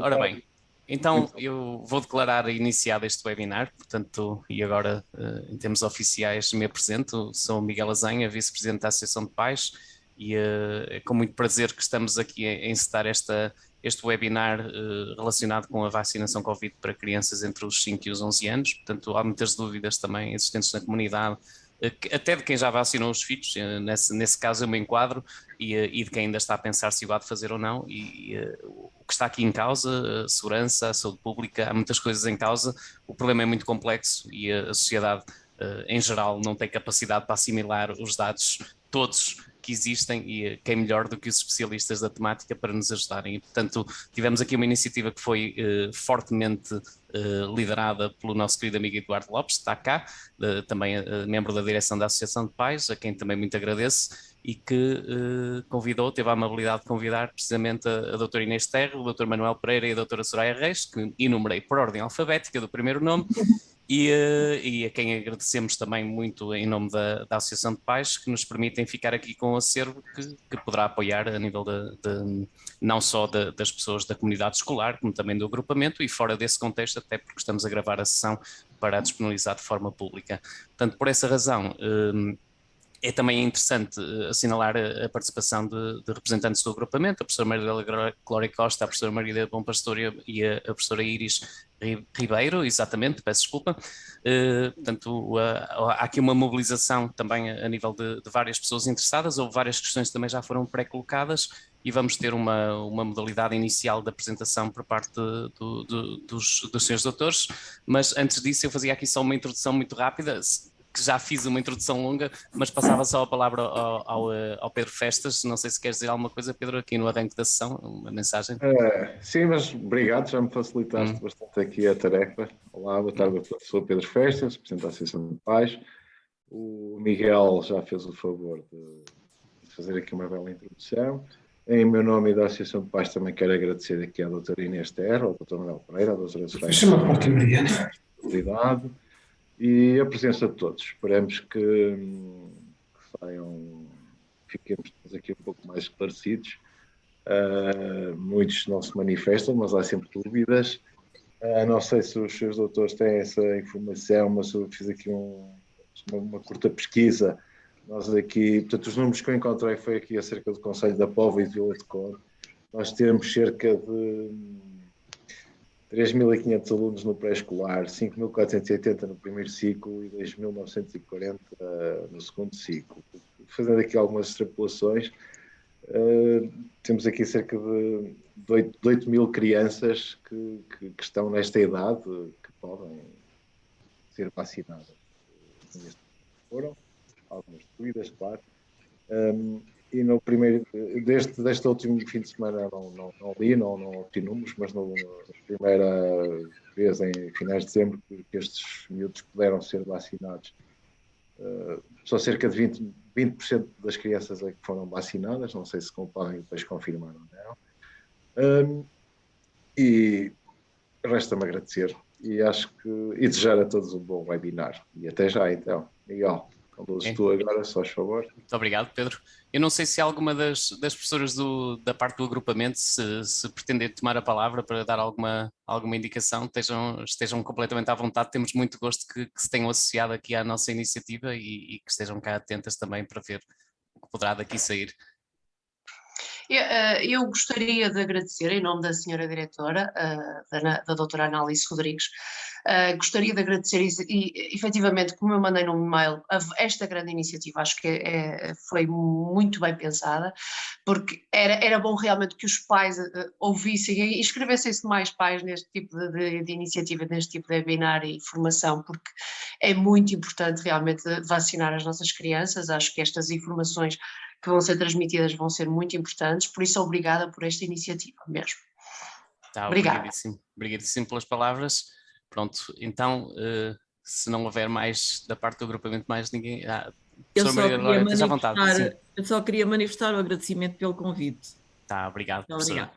Ora bem, então eu vou declarar iniciado este webinar, portanto, e agora, em termos oficiais, me apresento. Sou Miguel Azanha, vice-presidente da Associação de Pais, e é com muito prazer que estamos aqui a encetar este webinar relacionado com a vacinação Covid para crianças entre os 5 e os 11 anos. Portanto, há muitas dúvidas também existentes na comunidade, até de quem já vacinou os filhos, nesse caso eu me enquadro, e de quem ainda está a pensar se o há de fazer ou não, o que está aqui em causa, a segurança, a saúde pública, há muitas coisas em causa, o problema é muito complexo e a sociedade em geral não tem capacidade para assimilar os dados todos que existem e quem melhor do que os especialistas da temática para nos ajudarem. E, portanto, tivemos aqui uma iniciativa que foi fortemente liderada pelo nosso querido amigo Eduardo Lopes, que está cá, também membro da direção da Associação de Pais, a quem também muito agradeço, e que convidou, teve a amabilidade de convidar precisamente a doutora Inês Terra, o doutor Manuel Pereira e a doutora Soraya Reis, que enumerei por ordem alfabética do primeiro nome, e a quem agradecemos também muito em nome da Associação de Pais, que nos permitem ficar aqui com um acervo que poderá apoiar a nível não só das pessoas da comunidade escolar, como também do agrupamento, e fora desse contexto, até porque estamos a gravar a sessão para a disponibilizar de forma pública. Portanto, por essa razão, é também interessante assinalar a participação de representantes do agrupamento, a professora Maria Glória Costa, a professora Maria Bom Pastor e a professora Iris Ribeiro, exatamente, peço desculpa. Portanto, há aqui uma mobilização também a nível de várias pessoas interessadas, houve várias questões que também já foram pré-colocadas e vamos ter uma modalidade inicial de apresentação por parte dos senhores doutores, mas antes disso eu fazia aqui só uma introdução muito rápida, que já fiz uma introdução longa, mas passava só a palavra ao Pedro Festas. Não sei se queres dizer alguma coisa, Pedro, aqui no arranque da sessão, uma mensagem. Sim, mas obrigado, já me facilitaste bastante aqui a tarefa. Olá, boa tarde a todos. Sou o Pedro Festas, presidente da Associação de Pais. O Miguel já fez o favor de fazer aqui uma bela introdução. Em meu nome e da Associação de Pais também quero agradecer aqui à doutora Inês Terra, ao doutor Manuel Pereira, à doutora Soraya e a presença de todos. Esperamos que fiquemos todos aqui um pouco mais esclarecidos. Muitos não se manifestam, mas há sempre dúvidas. Não sei se os seus doutores têm essa informação, mas eu fiz aqui uma curta pesquisa. Nós aqui, portanto, os números que eu encontrei foi aqui acerca do Conselho da Póvoa e de Vila de Conde. Nós temos cerca de 3.500 alunos no pré-escolar, 5.480 no primeiro ciclo e 2.940 no segundo ciclo. Fazendo aqui algumas extrapolações, temos aqui cerca de 8.000 crianças que estão nesta idade que podem ser vacinadas. Foram algumas excluídas, claro. E no primeiro, deste último fim de semana não li, não obtive números, mas na primeira vez em finais de dezembro que estes miúdos puderam ser vacinados, só cerca de 20% das crianças é que foram vacinadas, não sei se podem depois confirmar ou não. E resta-me agradecer e desejar a todos um bom webinar. E até já então. Miguel, conduzes tu agora, só faz favor. Muito obrigado, Pedro. Eu não sei se alguma das professoras da parte do agrupamento se pretender tomar a palavra para dar alguma indicação, estejam completamente à vontade. Temos muito gosto que se tenham associado aqui à nossa iniciativa e que estejam cá atentas também para ver o que poderá daqui sair. Eu gostaria de agradecer, em nome da senhora diretora, da doutora Análise Rodrigues, gostaria de agradecer e efetivamente, como eu mandei no e-mail, esta grande iniciativa acho que foi muito bem pensada, porque era bom realmente que os pais ouvissem e inscrevessem-se mais pais neste tipo de iniciativa, neste tipo de webinar e formação, porque é muito importante realmente vacinar as nossas crianças. Acho que estas informações que vão ser transmitidas vão ser muito importantes, por isso obrigada por esta iniciativa mesmo. Tá, obrigadíssimo pelas palavras. Pronto, então, se não houver mais da parte do agrupamento mais ninguém... Eu só queria manifestar o agradecimento pelo convite. Tá, obrigado, professora.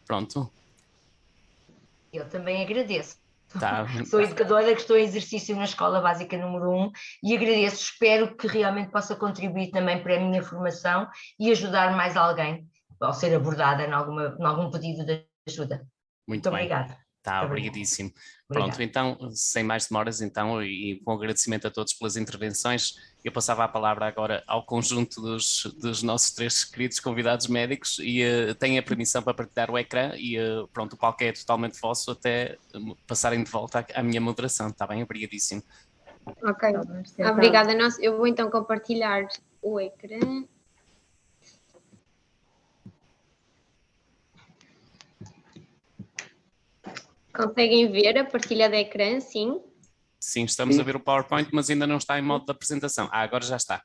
Pronto. Eu também agradeço. Tá. Sou educadora que estou em exercício na Escola Básica número 1 e agradeço, espero que realmente possa contribuir também para a minha formação e ajudar mais alguém ao ser abordada em algum pedido de ajuda. Muito obrigada. Tá, obrigadíssimo. Pronto, então, sem mais demoras, então, e com agradecimento a todos pelas intervenções, eu passava a palavra agora ao conjunto dos nossos 3 queridos convidados médicos e têm a permissão para partilhar o ecrã e pronto, o palco é totalmente vosso até passarem de volta à minha moderação, está bem? Obrigadíssimo. Ok, obrigada. Eu vou então compartilhar o ecrã. Conseguem ver a partilha de ecrã, sim? Sim, estamos a ver o PowerPoint, mas ainda não está em modo de apresentação. Agora já está.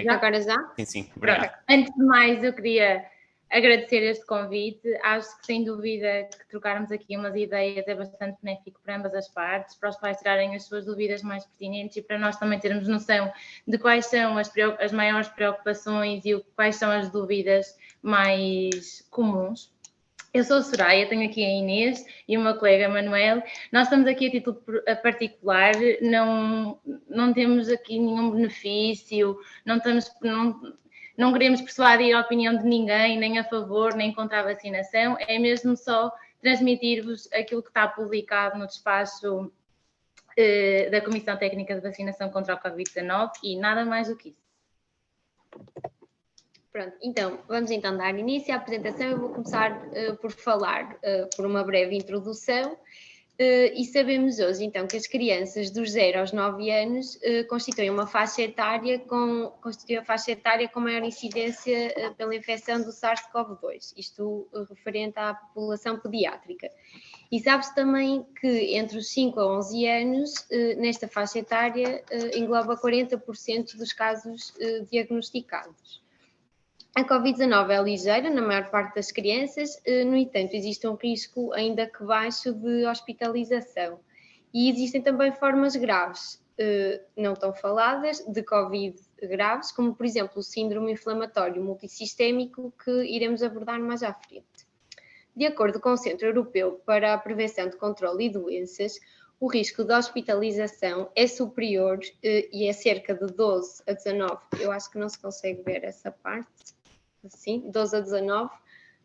Agora já? Sim, obrigado. Antes de mais, eu queria agradecer este convite. Acho que, sem dúvida, que trocarmos aqui umas ideias é bastante benéfico para ambas as partes, para os pais tirarem as suas dúvidas mais pertinentes e para nós também termos noção de quais são as maiores preocupações e quais são as dúvidas mais comuns. Eu sou a Soraya, tenho aqui a Inês e o meu colega Manuel. Nós estamos aqui a título particular, não temos aqui nenhum benefício, não queremos persuadir a opinião de ninguém, nem a favor, nem contra a vacinação, é mesmo só transmitir-vos aquilo que está publicado no despacho da Comissão Técnica de Vacinação contra o Covid-19 e nada mais do que isso. Pronto, então, vamos então dar início à apresentação. Eu vou começar por falar por uma breve introdução e sabemos hoje então que as crianças dos 0 aos 9 anos constituem uma faixa etária com maior incidência pela infecção do SARS-CoV-2, isto referente à população pediátrica. E sabe-se também que entre os 5 a 11 anos, nesta faixa etária, engloba 40% dos casos diagnosticados. A Covid-19 é ligeira na maior parte das crianças, no entanto, existe um risco ainda que baixo de hospitalização. E existem também formas graves, não tão faladas, de Covid graves, como por exemplo o síndrome inflamatório multissistémico, que iremos abordar mais à frente. De acordo com o Centro Europeu para a Prevenção de Controlo e Doenças, o risco de hospitalização é superior e é cerca de 12 a 19, eu acho que não se consegue ver essa parte, assim, 12 a 19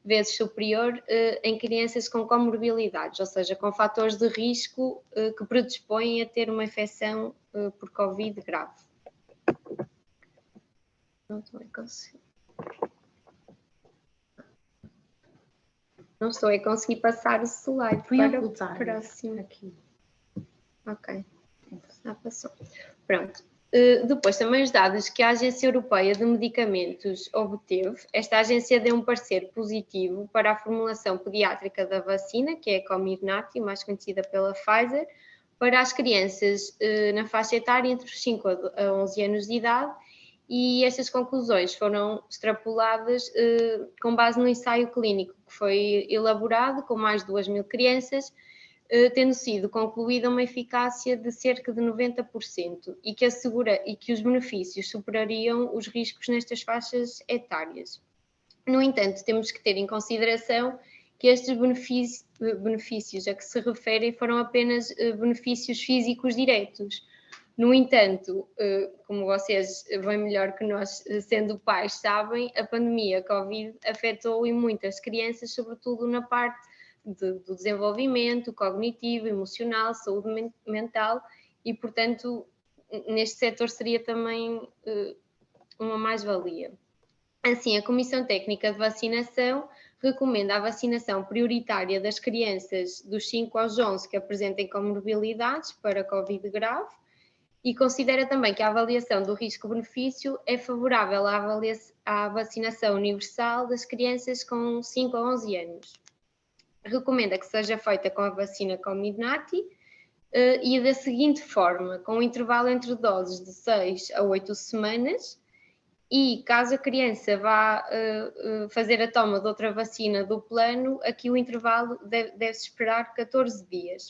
vezes superior em crianças com comorbilidades, ou seja, com fatores de risco que predispõem a ter uma infecção por Covid grave. Não estou a conseguir passar o slide para o próximo. Aqui. Ok, já passou. Pronto. Depois também os dados que a Agência Europeia de Medicamentos obteve, esta agência deu um parecer positivo para a formulação pediátrica da vacina, que é a Comirnaty, mais conhecida pela Pfizer, para as crianças na faixa etária entre os 5 a 11 anos de idade, e estas conclusões foram extrapoladas com base no ensaio clínico que foi elaborado com mais de 2.000 crianças, tendo sido concluída uma eficácia de cerca de 90% e que assegura e que os benefícios superariam os riscos nestas faixas etárias. No entanto, temos que ter em consideração que estes benefícios a que se referem foram apenas benefícios físicos diretos. No entanto, como vocês bem melhor que nós, sendo pais, sabem, a pandemia Covid afetou em muitas crianças, sobretudo na parte do desenvolvimento cognitivo, emocional, saúde mental e, portanto, neste setor seria também uma mais-valia. Assim, a Comissão Técnica de Vacinação recomenda a vacinação prioritária das crianças dos 5 aos 11 que apresentem comorbilidades para Covid grave e considera também que a avaliação do risco-benefício é favorável à vacinação universal das crianças com 5 a 11 anos. Recomenda que seja feita com a vacina Comirnaty e da seguinte forma, com um intervalo entre doses de 6 a 8 semanas e caso a criança vá fazer a toma de outra vacina do plano, aqui o intervalo deve-se esperar 14 dias.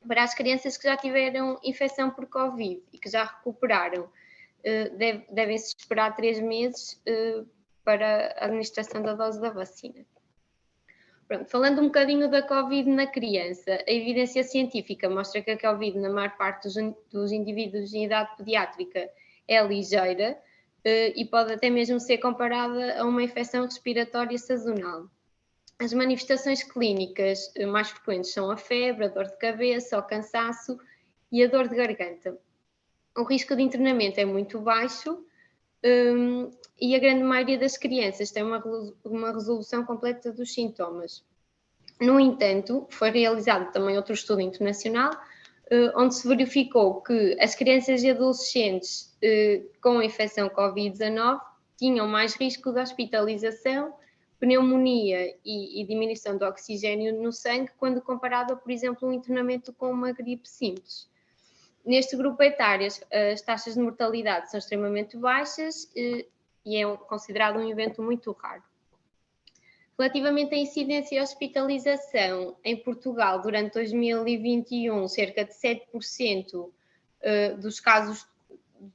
Para as crianças que já tiveram infecção por Covid e que já recuperaram, devem-se esperar 3 meses para a administração da dose da vacina. Pronto, falando um bocadinho da Covid na criança, a evidência científica mostra que a Covid na maior parte dos indivíduos em idade pediátrica é ligeira, e pode até mesmo ser comparada a uma infecção respiratória sazonal. As manifestações clínicas mais frequentes são a febre, a dor de cabeça, o cansaço e a dor de garganta. O risco de internamento é muito baixo e a grande maioria das crianças tem uma resolução completa dos sintomas. No entanto, foi realizado também outro estudo internacional, onde se verificou que as crianças e adolescentes com a infecção Covid-19 tinham mais risco de hospitalização, pneumonia e diminuição do oxigênio no sangue, quando comparado a, por exemplo, um internamento com uma gripe simples. Neste grupo etário, as taxas de mortalidade são extremamente baixas e é considerado um evento muito raro. Relativamente à incidência e hospitalização, em Portugal, durante 2021, cerca de 7% dos casos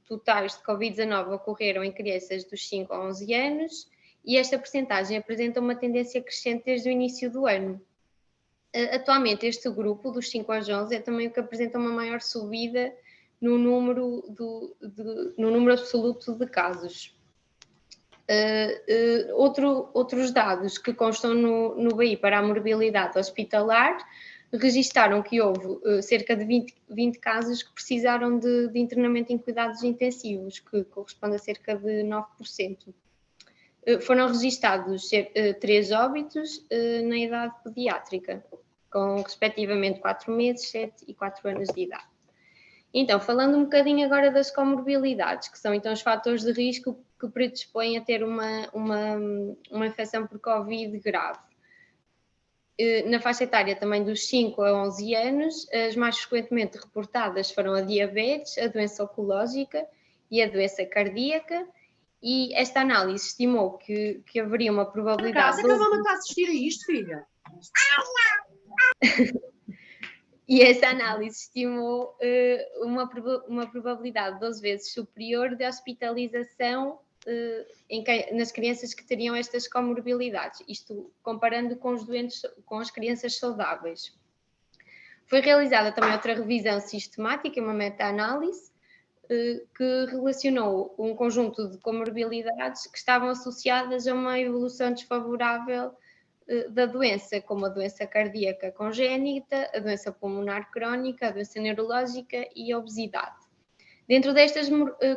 totais de Covid-19 ocorreram em crianças dos 5 a 11 anos e esta percentagem apresenta uma tendência crescente desde o início do ano. Atualmente, este grupo, dos 5 aos 11, é também o que apresenta uma maior subida no número absoluto de casos. Outros dados que constam no BI para a morbilidade hospitalar registaram que houve cerca de 20 casos que precisaram de internamento em cuidados intensivos, que corresponde a cerca de 9%. Foram registados 3 óbitos na idade pediátrica, com respectivamente 4 meses, 7 e 4 anos de idade. Então, falando um bocadinho agora das comorbilidades, que são então os fatores de risco que predispõem a ter uma infecção por Covid grave. Na faixa etária também dos 5 a 11 anos, as mais frequentemente reportadas foram a diabetes, a doença oncológica e a doença cardíaca, e esta análise estimou que haveria uma probabilidade... Por acaso, acabou-me a assistir a isto, filha? E essa análise estimou uma probabilidade 12 vezes superior de hospitalização nas crianças que teriam estas comorbilidades, isto comparando com as crianças saudáveis. Foi realizada também outra revisão sistemática, uma meta-análise, que relacionou um conjunto de comorbilidades que estavam associadas a uma evolução desfavorável da doença, como a doença cardíaca congénita, a doença pulmonar crónica, a doença neurológica e a obesidade. Dentro destas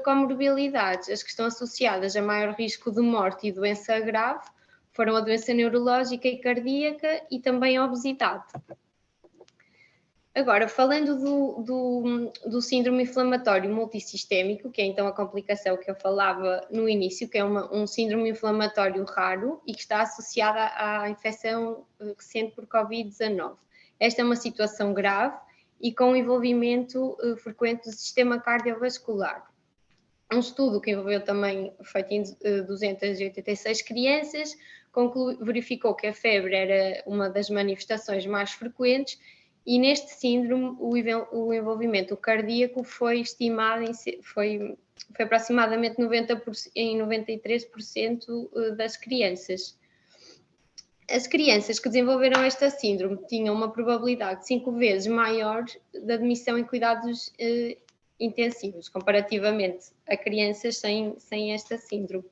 comorbilidades, as que estão associadas a maior risco de morte e doença grave foram a doença neurológica e cardíaca e também a obesidade. Agora, falando do síndrome inflamatório multissistémico, que é então a complicação que eu falava no início, que é um síndrome inflamatório raro e que está associada à infecção recente por Covid-19. Esta é uma situação grave e com envolvimento frequente do sistema cardiovascular. Um estudo que envolveu também, feito em 286 crianças, verificou que a febre era uma das manifestações mais frequentes. E neste síndrome, o envolvimento cardíaco foi estimado foi aproximadamente 93% das crianças. As crianças que desenvolveram esta síndrome tinham uma probabilidade 5 vezes maior de admissão em cuidados intensivos, comparativamente a crianças sem esta síndrome.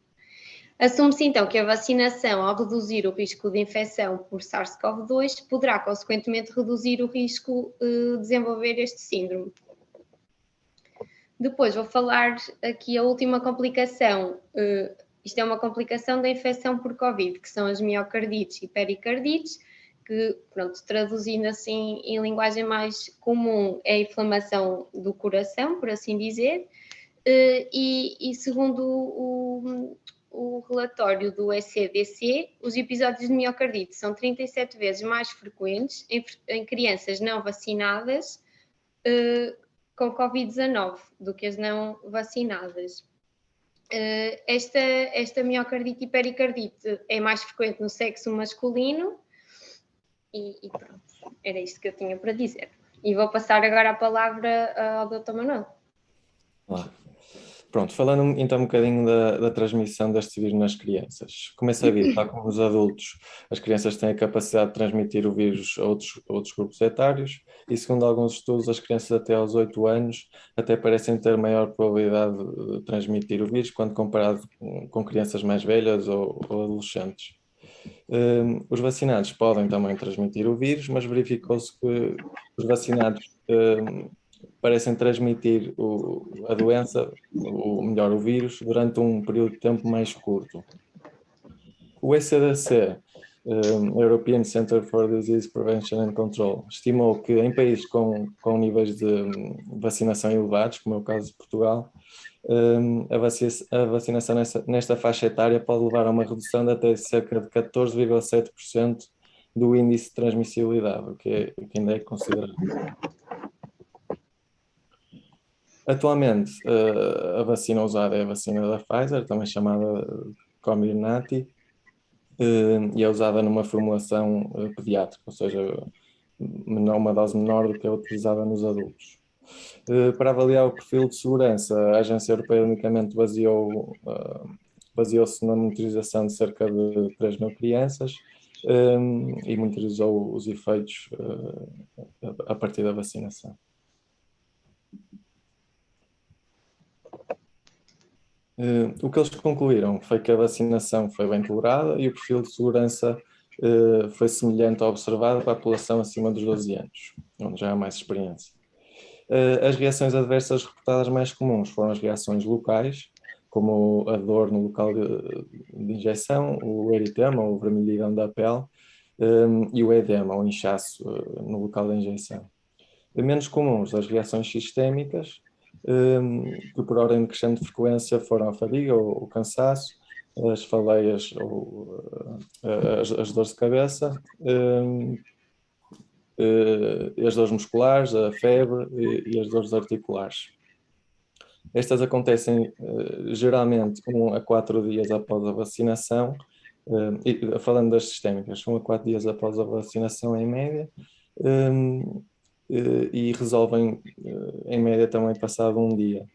Assume-se então que a vacinação, ao reduzir o risco de infecção por SARS-CoV-2, poderá consequentemente reduzir o risco de desenvolver este síndrome. Depois vou falar aqui a última complicação. Isto é uma complicação da infecção por Covid, que são as miocardites e pericardites, que, pronto, traduzindo assim em linguagem mais comum, é a inflamação do coração, por assim dizer, e segundo o relatório do ECDC, os episódios de miocardite são 37 vezes mais frequentes em crianças não vacinadas com Covid-19 do que as não vacinadas. Esta miocardite e pericardite é mais frequente no sexo masculino e pronto, era isto que eu tinha para dizer. E vou passar agora a palavra ao Dr. Manuel. Olá. Pronto, falando então um bocadinho da transmissão deste vírus nas crianças. Como é sabido, tal como os adultos, as crianças têm a capacidade de transmitir o vírus a outros grupos etários e, segundo alguns estudos, as crianças até aos 8 anos até parecem ter maior probabilidade de transmitir o vírus quando comparado com crianças mais velhas ou adolescentes. Os vacinados podem também transmitir o vírus, mas verificou-se que os vacinados parecem transmitir a doença, ou melhor, o vírus, durante um período de tempo mais curto. O ECDC, European Center for Disease Prevention and Control, estimou que em países com níveis de vacinação elevados, como é o caso de Portugal, a vacinação nesta faixa etária pode levar a uma redução de até cerca de 14,7% do índice de transmissibilidade, o que ainda é considerado. Atualmente, a vacina usada é a vacina da Pfizer, também chamada Comirnaty, e é usada numa formulação pediátrica, ou seja, uma dose menor do que é utilizada nos adultos. Para avaliar o perfil de segurança, a Agência Europeia do Medicamento baseou-se na monitorização de cerca de 3.000 crianças e monitorizou os efeitos a partir da vacinação. O que eles concluíram foi que a vacinação foi bem tolerada e o perfil de segurança foi semelhante ao observado para a população acima dos 12 anos, onde já há mais experiência. As reações adversas reportadas mais comuns foram as reações locais, como a dor no local de injeção, o eritema, ou vermelhidão da pele, e o edema, ou inchaço no local da injeção. Menos comuns, as reações sistémicas, que por ordem de crescente frequência foram a fadiga ou o cansaço, as faleias ou as dores de cabeça, as dores musculares, a febre e as dores articulares. Estas acontecem geralmente 1 a 4 dias após a vacinação, e falando das sistémicas, 1 a 4 dias após a vacinação em média, e resolvem em média também passado um dia.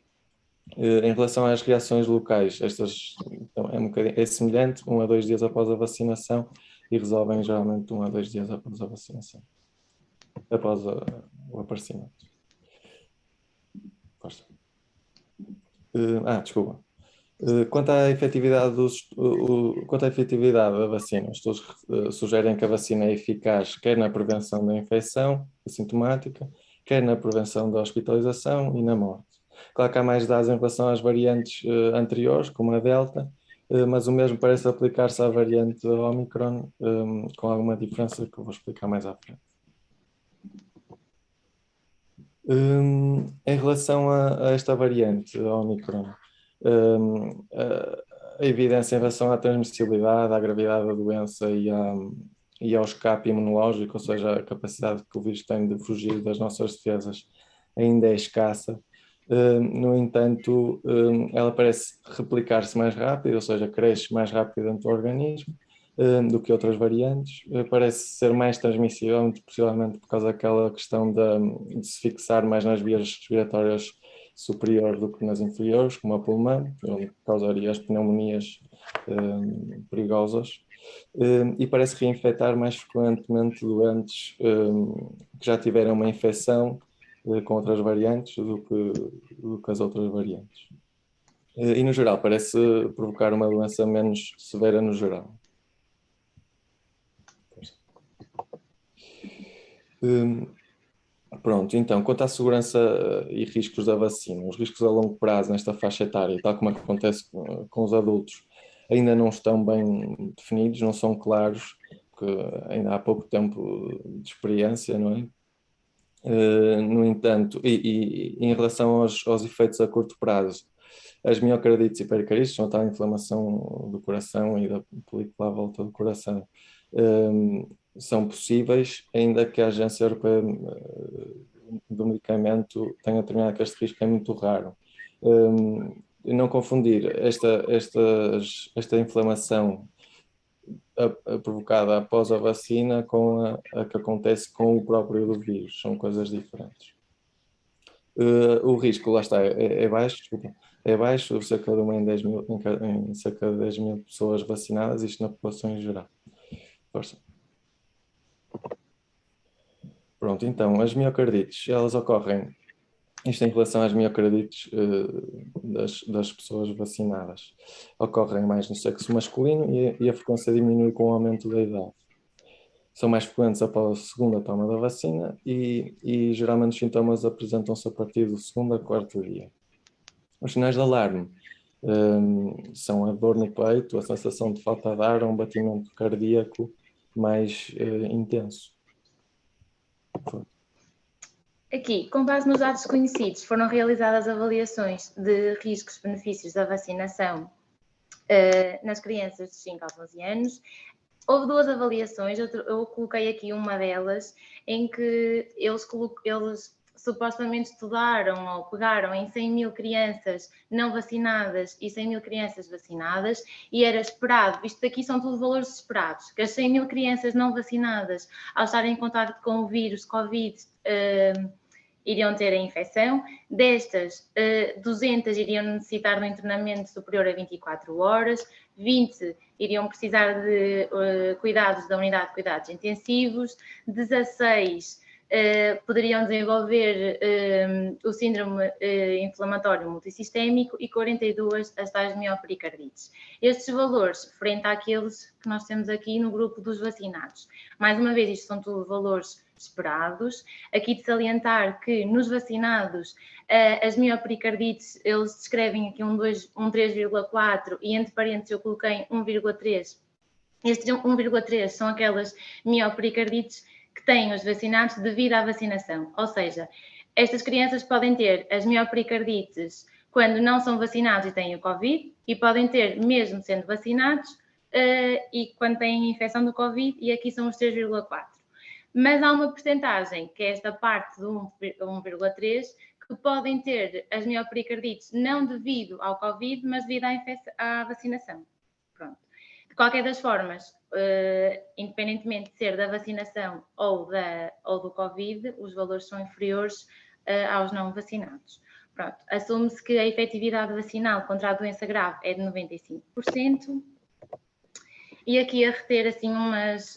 Em relação às reações locais, estas então, é semelhante, 1 a 2 dias após a vacinação e resolvem geralmente 1 a 2 dias após a vacinação, após o aparecimento. Desculpa. Quanto à efetividade da vacina, os estudos sugerem que a vacina é eficaz quer na prevenção da infecção assintomática, quer na prevenção da hospitalização e na morte. Claro que há mais dados em relação às variantes anteriores, como a Delta, mas o mesmo parece aplicar-se à variante Omicron, com alguma diferença que eu vou explicar mais à frente. Em relação a esta variante Omicron, a evidência em relação à transmissibilidade, à gravidade da doença e ao escape imunológico, ou seja, a capacidade que o vírus tem de fugir das nossas defesas, ainda é escassa. No entanto, ela parece replicar-se mais rápido, ou seja, cresce mais rápido dentro do organismo do que outras variantes. Parece ser mais transmissível, muito possivelmente por causa daquela questão de se fixar mais nas vias respiratórias superiores do que nas inferiores, como a pulmão, onde causaria as pneumonias perigosas. E parece reinfectar mais frequentemente doentes que já tiveram uma infecção com outras variantes do que as outras variantes. E no geral parece provocar uma doença menos severa no geral. Pronto, então, quanto à segurança e riscos da vacina, os riscos a longo prazo nesta faixa etária, tal como acontece com os adultos, ainda não estão bem definidos, não são claros, porque ainda há pouco tempo de experiência, não é? No entanto, e em relação aos efeitos a curto prazo, as miocardites e pericardites, são a tal inflamação do coração e da película à volta do coração, são possíveis, ainda que a Agência Europeia do Medicamento tenha determinado que este risco é muito raro. Não confundir esta inflamação provocada após a vacina com a que acontece com o próprio vírus, são coisas diferentes. O risco, lá está, é baixo, desculpa. é baixo, cerca de 1 em 10 mil, em cerca de 10 mil pessoas vacinadas, isto na população em geral. Força. Pronto, então, as miocardites, elas ocorrem, isto em relação às miocardites das pessoas vacinadas, ocorrem mais no sexo masculino e a frequência diminui com o aumento da idade. São mais frequentes após a segunda toma da vacina e geralmente os sintomas apresentam-se a partir do segundo a quarto dia. Os sinais de alarme são a dor no peito, a sensação de falta de ar ou um batimento cardíaco mais intenso. Aqui, com base nos dados conhecidos, foram realizadas avaliações de riscos-benefícios da vacinação nas crianças de 5 a 11 anos. Houve 2 avaliações, eu coloquei aqui uma delas, em que eles supostamente estudaram ou pegaram em 100 mil crianças não vacinadas e 100 mil crianças vacinadas e era esperado, isto daqui são tudo valores esperados, que as 100 mil crianças não vacinadas, ao estarem em contato com o vírus Covid, iriam ter a infecção. Destas, 200 iriam necessitar de um internamento superior a 24 horas, 20 iriam precisar de cuidados da unidade de cuidados intensivos, 16 poderiam desenvolver o síndrome inflamatório multissistémico e 42 as tais miopericardites. Estes valores, frente àqueles que nós temos aqui no grupo dos vacinados. Mais uma vez, isto são tudo valores esperados. Aqui de salientar que nos vacinados as miopericardites, eles descrevem aqui um 3,4 e entre parênteses eu coloquei 1,3. Estes 1,3 são aquelas miopericardites que têm os vacinados devido à vacinação. Ou seja, estas crianças podem ter as miopericardites quando não são vacinados e têm o Covid e podem ter mesmo sendo vacinados e quando têm infecção do Covid, e aqui são os 3,4. Mas há uma percentagem, que é esta parte do 1,3, que podem ter as miopericardites não devido ao Covid, mas devido à vacinação. Pronto. De qualquer das formas, independentemente de ser da vacinação ou do Covid, os valores são inferiores aos não vacinados. Pronto. Assume-se que a efetividade vacinal contra a doença grave é de 95%. E aqui a reter assim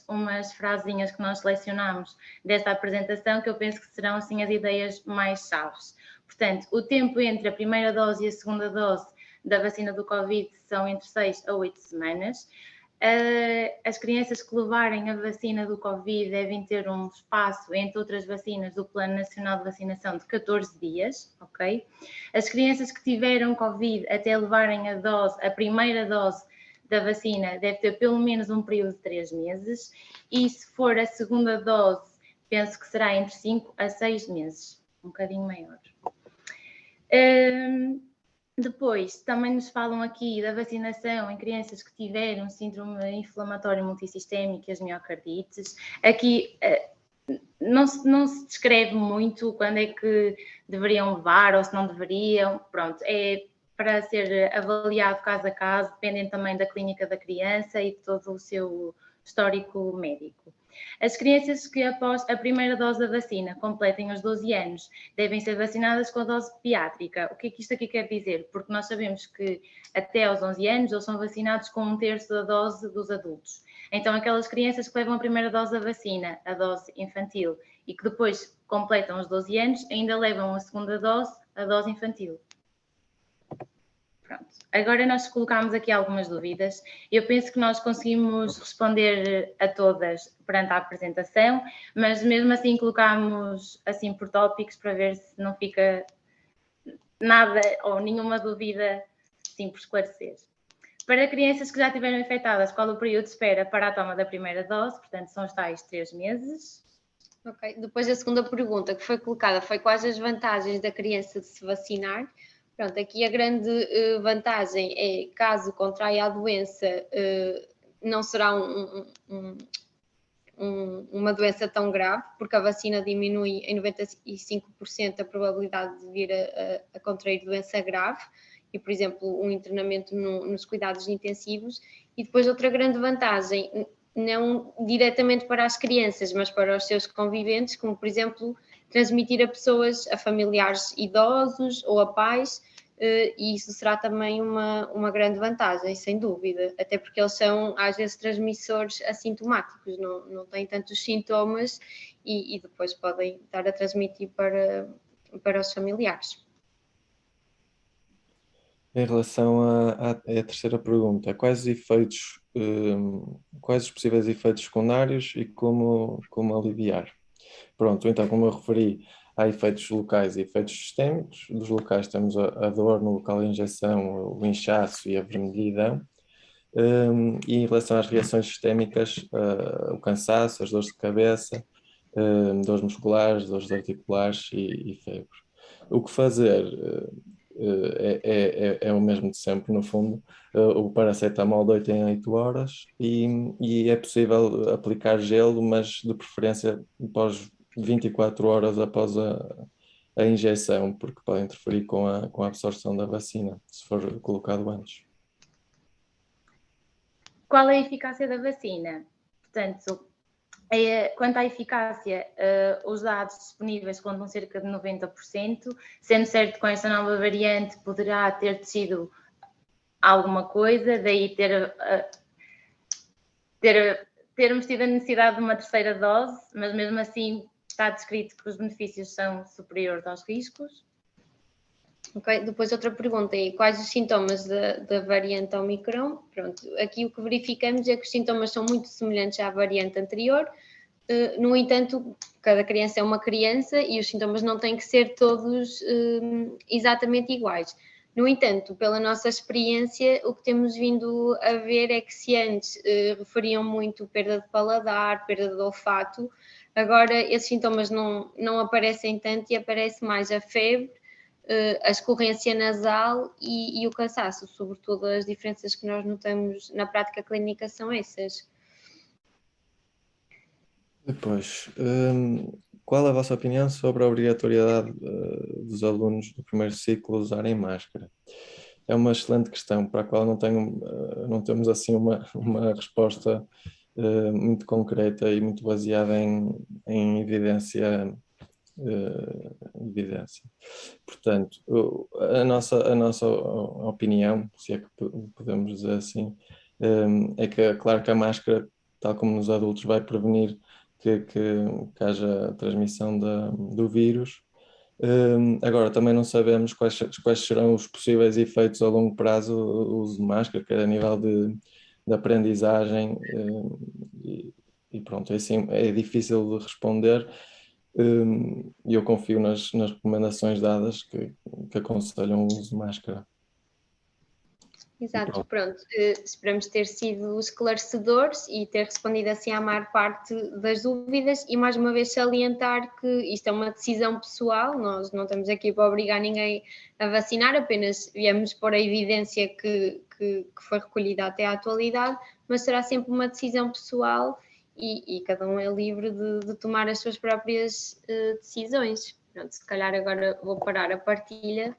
umas frasinhas que nós selecionamos desta apresentação, que eu penso que serão assim as ideias mais chaves. Portanto, o tempo entre a primeira dose e a segunda dose da vacina do Covid são entre 6 a 8 semanas. As crianças que levarem a vacina do Covid devem ter um espaço entre outras vacinas do Plano Nacional de Vacinação de 14 dias, ok? As crianças que tiveram Covid até levarem a primeira dose da vacina deve ter pelo menos um período de 3 meses e se for a segunda dose, penso que será entre 5 a 6 meses, um bocadinho maior. Depois, também nos falam aqui da vacinação em crianças que tiveram síndrome inflamatório multissistémico e as miocardites. Aqui não se descreve muito quando é que deveriam levar ou se não deveriam, pronto, é para ser avaliado caso a caso, dependendo também da clínica da criança e de todo o seu histórico médico. As crianças que após a primeira dose da vacina completem os 12 anos devem ser vacinadas com a dose pediátrica. O que é que isto aqui quer dizer? Porque nós sabemos que até aos 11 anos eles são vacinados com 1/3 da dose dos adultos. Então aquelas crianças que levam a primeira dose da vacina, a dose infantil, e que depois completam os 12 anos, ainda levam a segunda dose, a dose infantil. Pronto. Agora nós colocámos aqui algumas dúvidas. Eu penso que nós conseguimos responder a todas perante a apresentação, mas mesmo assim colocámos assim por tópicos para ver se não fica nada ou nenhuma dúvida assim por esclarecer. Para crianças que já estiveram infectadas, qual o período de espera para a toma da primeira dose? Portanto, são os tais 3 meses. Ok. Depois a segunda pergunta que foi colocada foi quais as vantagens da criança de se vacinar? Pronto, aqui a grande vantagem é, caso contraia a doença, não será uma doença tão grave, porque a vacina diminui em 95% a probabilidade de vir a contrair doença grave e, por exemplo, um internamento nos cuidados intensivos. E depois outra grande vantagem, não diretamente para as crianças, mas para os seus conviventes, como, por exemplo, transmitir a pessoas, a familiares idosos ou a pais e isso será também uma grande vantagem, sem dúvida, até porque eles são às vezes transmissores assintomáticos, não têm tantos sintomas e depois podem estar a transmitir para os familiares. Em relação à terceira pergunta, quais os possíveis efeitos secundários e como aliviar? Pronto, então, como eu referi, há efeitos locais e efeitos sistémicos. Dos locais temos a dor no local de injeção, o inchaço e a vermelhidão. E em relação às reações sistémicas, o cansaço, as dores de cabeça, dores musculares, dores articulares e febre. O que fazer é o mesmo de sempre, no fundo. O paracetamol de 8 em 8 horas e é possível aplicar gelo, mas de preferência após 24 horas após a injeção, porque pode interferir com a absorção da vacina, se for colocado antes. Qual é a eficácia da vacina? Portanto, quanto à eficácia, os dados disponíveis contam cerca de 90%, sendo certo que com essa nova variante poderá ter sido alguma coisa, daí termos tido a necessidade de uma terceira dose, mas mesmo assim está descrito que os benefícios são superiores aos riscos. Okay. Depois outra pergunta é quais os sintomas da variante Omicron? Pronto, aqui o que verificamos é que os sintomas são muito semelhantes à variante anterior, no entanto, cada criança é uma criança e os sintomas não têm que ser todos exatamente iguais. No entanto, pela nossa experiência, o que temos vindo a ver é que se antes referiam muito perda de paladar, perda de olfato, agora esses sintomas não aparecem tanto e aparece mais a febre, a escorrência nasal e o cansaço, sobretudo as diferenças que nós notamos na prática clínica são essas. Depois, qual a vossa opinião sobre a obrigatoriedade dos alunos do primeiro ciclo usarem máscara? É uma excelente questão para a qual não temos assim uma resposta muito concreta e muito baseada em evidência. Portanto, a nossa opinião, se é que podemos dizer assim, é que claro que a máscara, tal como nos adultos, vai prevenir que haja transmissão do vírus. Agora, também não sabemos quais serão os possíveis efeitos a longo prazo do uso de máscara, quer a nível de aprendizagem, e pronto, assim, é difícil de responder. E eu confio nas recomendações dadas que aconselham o uso de máscara. Exato, pronto. Esperamos ter sido esclarecedores e ter respondido assim à maior parte das dúvidas e mais uma vez salientar que isto é uma decisão pessoal, nós não estamos aqui para obrigar ninguém a vacinar, apenas viemos pôr a evidência que foi recolhida até à atualidade, mas será sempre uma decisão pessoal e cada um é livre de tomar as suas próprias decisões. Pronto, se calhar agora vou parar a partilha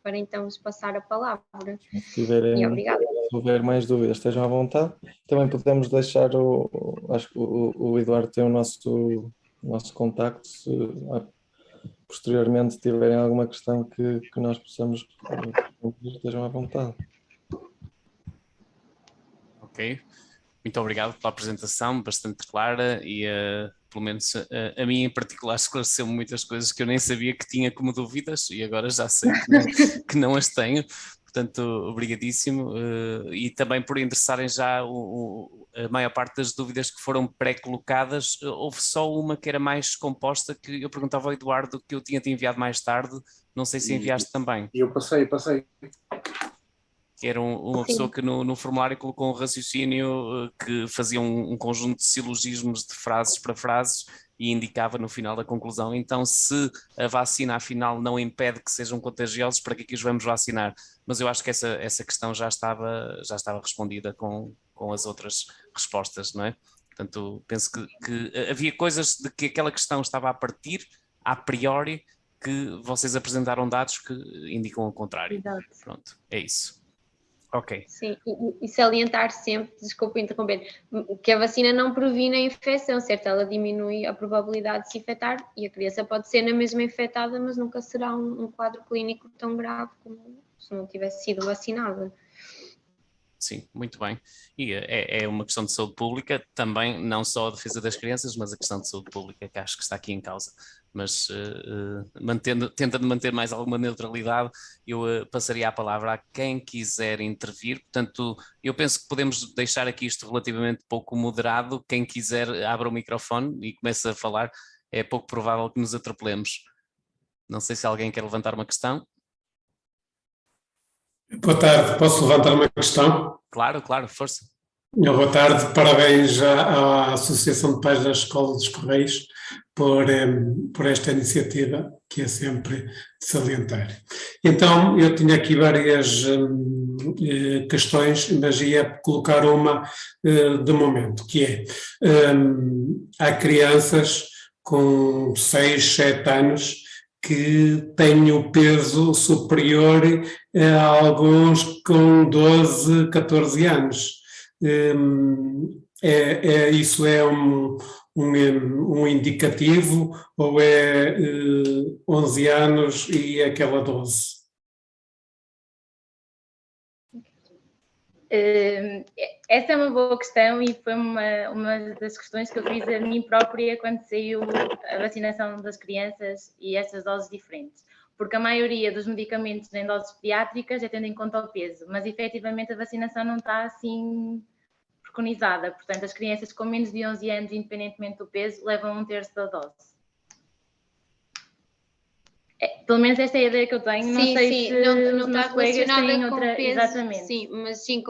para então vos passar a palavra. Se houver mais dúvidas, estejam à vontade. Também podemos deixar acho que o Eduardo tem o nosso contacto, se posteriormente tiverem alguma questão que nós possamos responder, estejam à vontade. Ok, muito obrigado pela apresentação, bastante clara e pelo menos a mim em particular esclareceu-me muitas coisas que eu nem sabia que tinha como dúvidas e agora já sei que não as tenho, portanto obrigadíssimo e também por endereçarem já a maior parte das dúvidas que foram pré-colocadas. Houve só uma que era mais composta que eu perguntava ao Eduardo que eu tinha-te enviado mais tarde, não sei se enviaste também. Eu passei. Que era uma pessoa que no formulário colocou um raciocínio que fazia um conjunto de silogismos de frases para frases e indicava no final da conclusão, então se a vacina afinal não impede que sejam contagiosos, para que os vamos vacinar? Mas eu acho que essa questão já estava respondida com as outras respostas, não é? Portanto, penso que havia coisas de que aquela questão estava a partir, a priori, que vocês apresentaram dados que indicam o contrário. Exato. Pronto, é isso. Ok. Sim, e salientar sempre, desculpa interromper, que a vacina não previne a infecção, certo? Ela diminui a probabilidade de se infectar e a criança pode ser na mesma infectada, mas nunca será um quadro clínico tão grave se não tivesse sido vacinada. Sim, muito bem. E é uma questão de saúde pública também, não só a defesa das crianças, mas a questão de saúde pública que acho que está aqui em causa. Mas tentando manter mais alguma neutralidade, eu passaria a palavra a quem quiser intervir. Portanto, eu penso que podemos deixar aqui isto relativamente pouco moderado. Quem quiser, abra o microfone e comece a falar. É pouco provável que nos atropelemos. Não sei se alguém quer levantar uma questão. Boa tarde, posso levantar uma questão? Claro, força. Boa tarde, parabéns à Associação de Pais da Escola dos Correios por esta iniciativa, que é sempre de salientar. Então, eu tinha aqui várias questões, mas ia colocar uma de momento, que é, há crianças com 6, 7 anos que têm o peso superior a alguns com 12, 14 anos. Isso é um indicativo ou é 11 anos e aquela dose? Essa é uma boa questão e foi uma das questões que eu fiz a mim própria quando saiu a vacinação das crianças e estas doses diferentes, porque a maioria dos medicamentos em doses pediátricas é tendo em conta o peso, mas efetivamente a vacinação não está assim preconizada, portanto as crianças com menos de 11 anos, independentemente do peso, levam 1/3 da dose. Pelo menos esta é a ideia que eu tenho, não sei se não os meus está colegas têm com outra, peso, exatamente. Sim, mas sim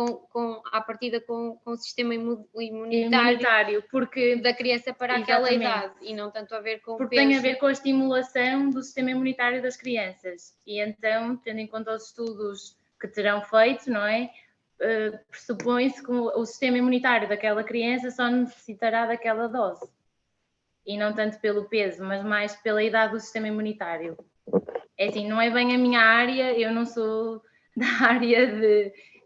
à partida com o sistema imunitário porque da criança para aquela idade e não tanto a ver com porque o peso. tem a ver com a estimulação do sistema imunitário das crianças e então, tendo em conta os estudos que terão feito, não é? Pressupõe-se que o sistema imunitário daquela criança só necessitará daquela dose e não tanto pelo peso, mas mais pela idade do sistema imunitário. É assim, não é bem a minha área, eu não sou da área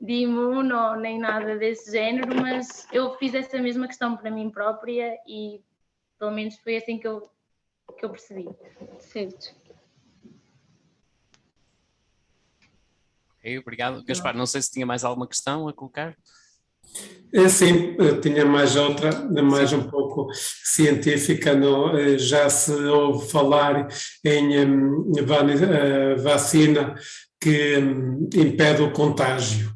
de imuno nem nada desse género, mas eu fiz essa mesma questão para mim própria e pelo menos foi assim que eu percebi. Certo. Ok, obrigado. Gaspar, não sei se tinha mais alguma questão a colocar? Sim, tinha mais outra, mais um pouco científica. Já se ouve falar em vacina que impede o contágio.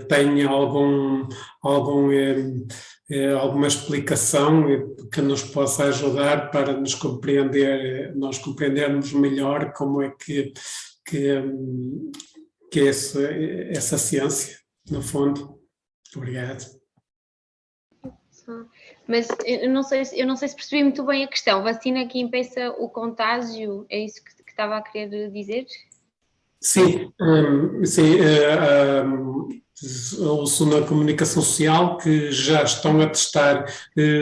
Tem alguma explicação que nos possa ajudar para nós compreendermos melhor como é que é essa ciência, no fundo. Obrigado. Mas eu não sei se percebi muito bem a questão. Vacina que impeça o contágio, é isso que estava a querer dizer? Sim, ouço na comunicação social que já estão a testar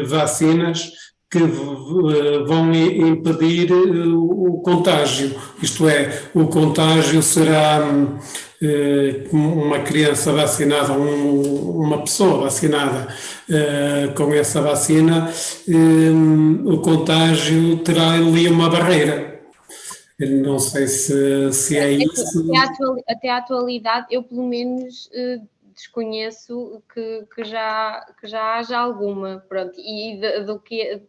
vacinas que vão impedir o contágio, isto é, o contágio será uma criança vacinada, uma pessoa vacinada com essa vacina, o contágio terá ali uma barreira. Não sei se é isso. Até à atualidade, eu pelo menos desconheço que já haja alguma, pronto, e do que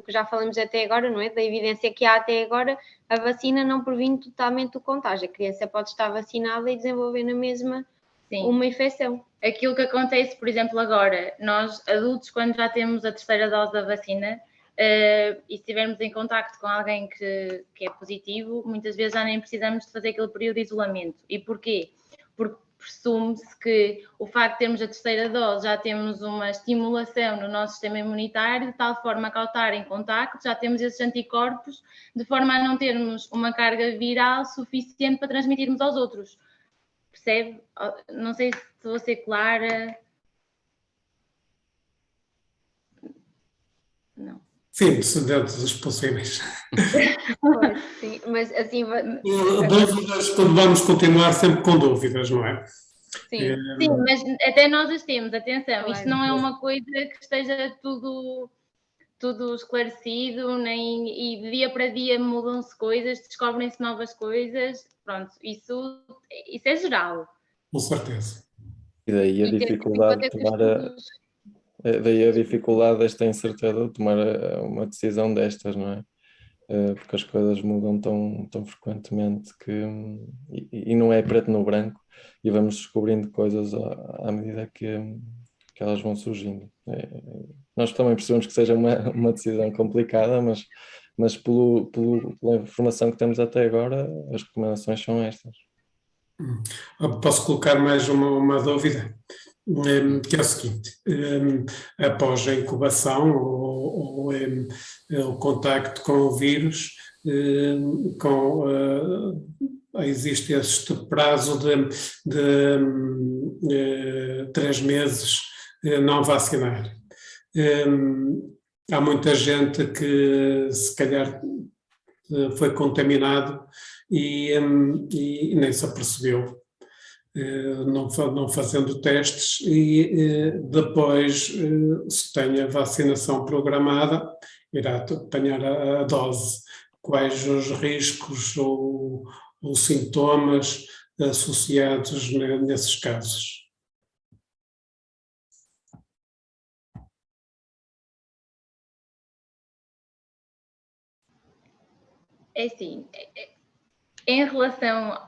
já falamos até agora, não é? Da evidência que há até agora, a vacina não previne totalmente o contágio. A criança pode estar vacinada e desenvolver na mesma uma infecção. Aquilo que acontece, por exemplo, agora, nós adultos, quando já temos a terceira dose da vacina, e se estivermos em contacto com alguém que é positivo, muitas vezes já nem precisamos de fazer aquele período de isolamento. E porquê? Porque presume-se que o facto de termos a terceira dose já temos uma estimulação no nosso sistema imunitário, de tal forma que ao estar em contacto já temos esses anticorpos, de forma a não termos uma carga viral suficiente para transmitirmos aos outros. Percebe? Não sei se vou ser clara. Não. Sim, dentro dos possíveis. Sim, mas assim... Dúvidas, vamos continuar sempre com dúvidas, não é? Sim, mas até nós as temos, atenção, claro. Isto não é uma coisa que esteja tudo tudo esclarecido, e de dia para dia mudam-se coisas, descobrem-se novas coisas, pronto, isso é geral. Com certeza. E daí a dificuldade de tomar daí a dificuldade desta incerteza de tomar uma decisão destas, não é? Porque as coisas mudam tão frequentemente e não é preto no branco, e vamos descobrindo coisas à medida que elas vão surgindo. Nós também percebemos que seja uma decisão complicada, mas pela informação que temos até agora, as recomendações são estas. Posso colocar mais uma dúvida? Que é o seguinte: após a incubação ou o contacto com o vírus, existe este prazo de 3 meses não vacinar. Há muita gente que se calhar foi contaminado e nem se apercebeu, não fazendo testes, e depois, se tem a vacinação programada, irá apanhar a dose. Quais os riscos ou sintomas associados nesses casos? É assim, em relação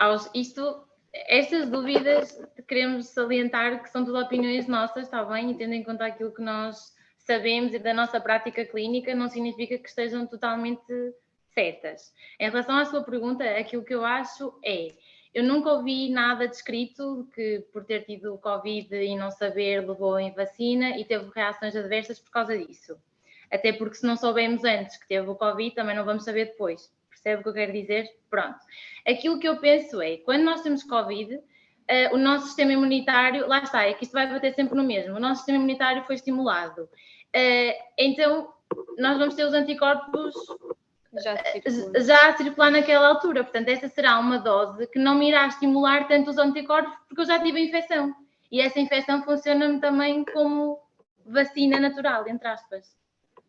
estas dúvidas queremos salientar que são tudo opiniões nossas, está bem? E tendo em conta aquilo que nós sabemos e da nossa prática clínica, não significa que estejam totalmente certas. Em relação à sua pergunta, aquilo que eu acho eu nunca ouvi nada descrito que por ter tido Covid e não saber levou em vacina e teve reações adversas por causa disso. Até porque se não soubemos antes que teve o Covid, também não vamos saber depois. Percebe o que eu quero dizer? Pronto. Aquilo que eu penso quando nós temos Covid, o nosso sistema imunitário, lá está, que isto vai bater sempre no mesmo, o nosso sistema imunitário foi estimulado. Então, nós vamos ter os anticorpos já a circular naquela altura. Portanto, essa será uma dose que não me irá estimular tanto os anticorpos, porque eu já tive a infecção. E essa infecção funciona também como vacina natural, entre aspas.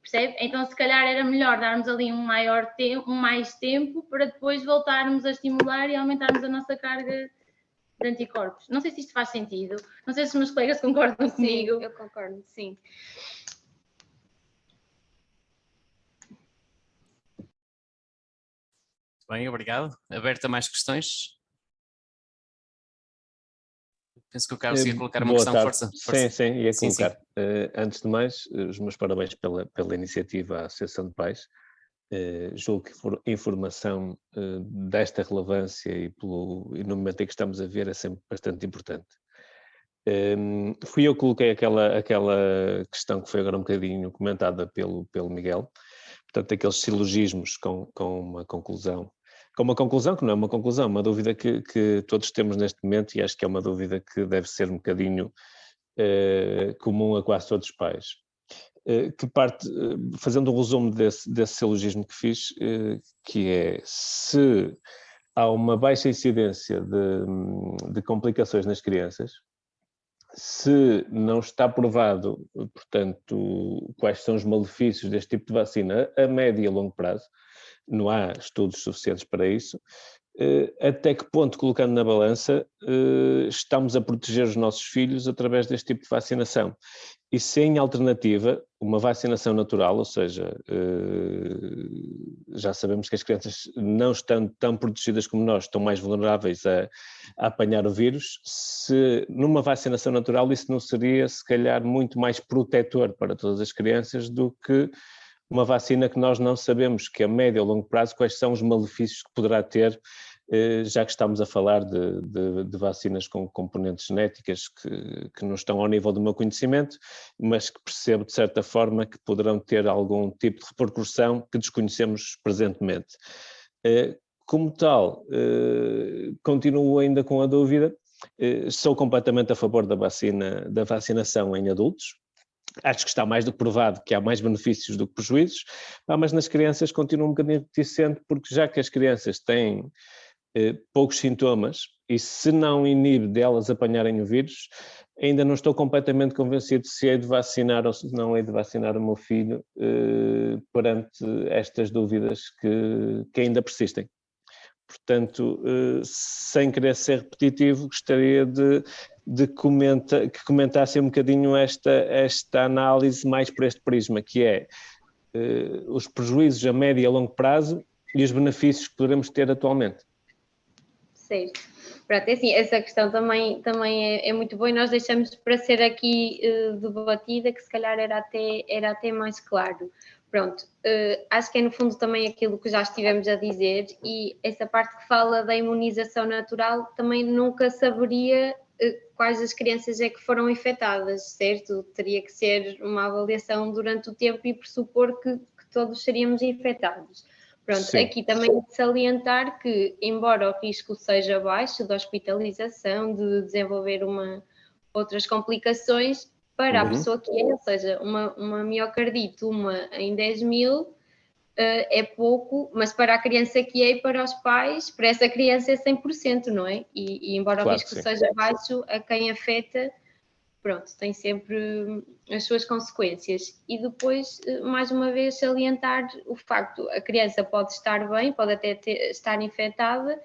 Percebe? Então, se calhar era melhor darmos ali mais tempo para depois voltarmos a estimular e aumentarmos a nossa carga de anticorpos. Não sei se isto faz sentido. Não sei se os meus colegas concordam comigo. Sim, eu concordo, sim. Bem, obrigado. Aberto a mais questões? Penso que o Carlos ia colocar uma questão. Força. Sim, ia colocar. Antes de mais, os meus parabéns pela iniciativa à Associação de Pais. Julgo que informação desta relevância e no momento em que estamos a ver é sempre bastante importante. Fui eu que coloquei aquela questão que foi agora um bocadinho comentada pelo Miguel, portanto, aqueles silogismos com uma conclusão. Com uma conclusão que não é uma conclusão, uma dúvida que todos temos neste momento, e acho que é uma dúvida que deve ser um bocadinho comum a quase todos os pais. Que parte, fazendo um resumo desse silogismo que fiz, que é: se há uma baixa incidência de complicações nas crianças, se não está provado, portanto, quais são os malefícios deste tipo de vacina a médio e a longo prazo, não há estudos suficientes para isso, até que ponto, colocando na balança, estamos a proteger os nossos filhos através deste tipo de vacinação? E se em alternativa, uma vacinação natural, ou seja, já sabemos que as crianças não estão tão protegidas como nós, estão mais vulneráveis a apanhar o vírus, se numa vacinação natural isso não seria, se calhar, muito mais protetor para todas as crianças do que uma vacina que nós não sabemos que a médio ou longo prazo quais são os malefícios que poderá ter, já que estamos a falar de vacinas com componentes genéticas que não estão ao nível do meu conhecimento, mas que percebo de certa forma que poderão ter algum tipo de repercussão que desconhecemos presentemente. Como tal, continuo ainda com a dúvida, sou completamente a favor da vacinação em adultos. Acho que está mais do que provado que há mais benefícios do que prejuízos, mas nas crianças continuo um bocadinho reticente, porque já que as crianças têm poucos sintomas, e se não inibe delas apanharem o vírus, ainda não estou completamente convencido se hei de vacinar ou se não hei de vacinar o meu filho perante estas dúvidas que ainda persistem. Portanto, sem querer ser repetitivo, gostaria que comentassem um bocadinho esta análise mais por este prisma, que é os prejuízos a médio e a longo prazo e os benefícios que poderemos ter atualmente. Certo. Pronto, é assim, essa questão também é muito boa e nós deixamos para ser aqui debatida, que se calhar era até mais claro. Pronto, acho que é no fundo também aquilo que já estivemos a dizer, e essa parte que fala da imunização natural também nunca saberia quais as crianças é que foram infectadas, certo? Teria que ser uma avaliação durante o tempo e pressupor que todos seríamos infectados. Pronto, sim. Aqui também de salientar que, embora o risco seja baixo de hospitalização, de desenvolver outras complicações, para a pessoa que é, ou seja, uma miocardite, uma em 10.000, é pouco, mas para a criança que é e para os pais, para essa criança é 100%, não é? E embora claro, o risco seja baixo, a quem afeta, pronto, tem sempre as suas consequências. E depois, mais uma vez, salientar o facto, a criança pode estar bem, pode até estar infectada,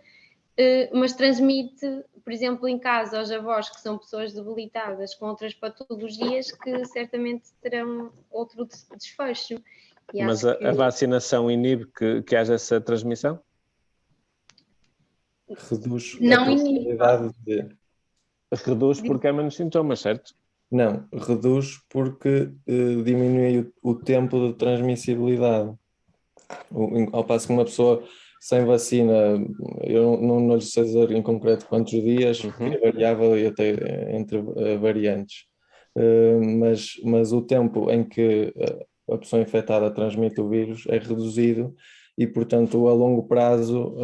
mas transmite, por exemplo, em casa aos avós que são pessoas debilitadas com outras patologias que certamente terão outro desfecho. E mas a vacinação inibe que haja essa transmissão? Reduz não a possibilidade de... Reduz porque há menos sintomas, certo? Não, reduz porque diminui o tempo de transmissibilidade. Ao passo que uma pessoa sem vacina, eu não lhe sei dizer em concreto quantos dias, é variável e até entre variantes, mas o tempo em que a pessoa infectada transmite o vírus é reduzido e, portanto, a longo prazo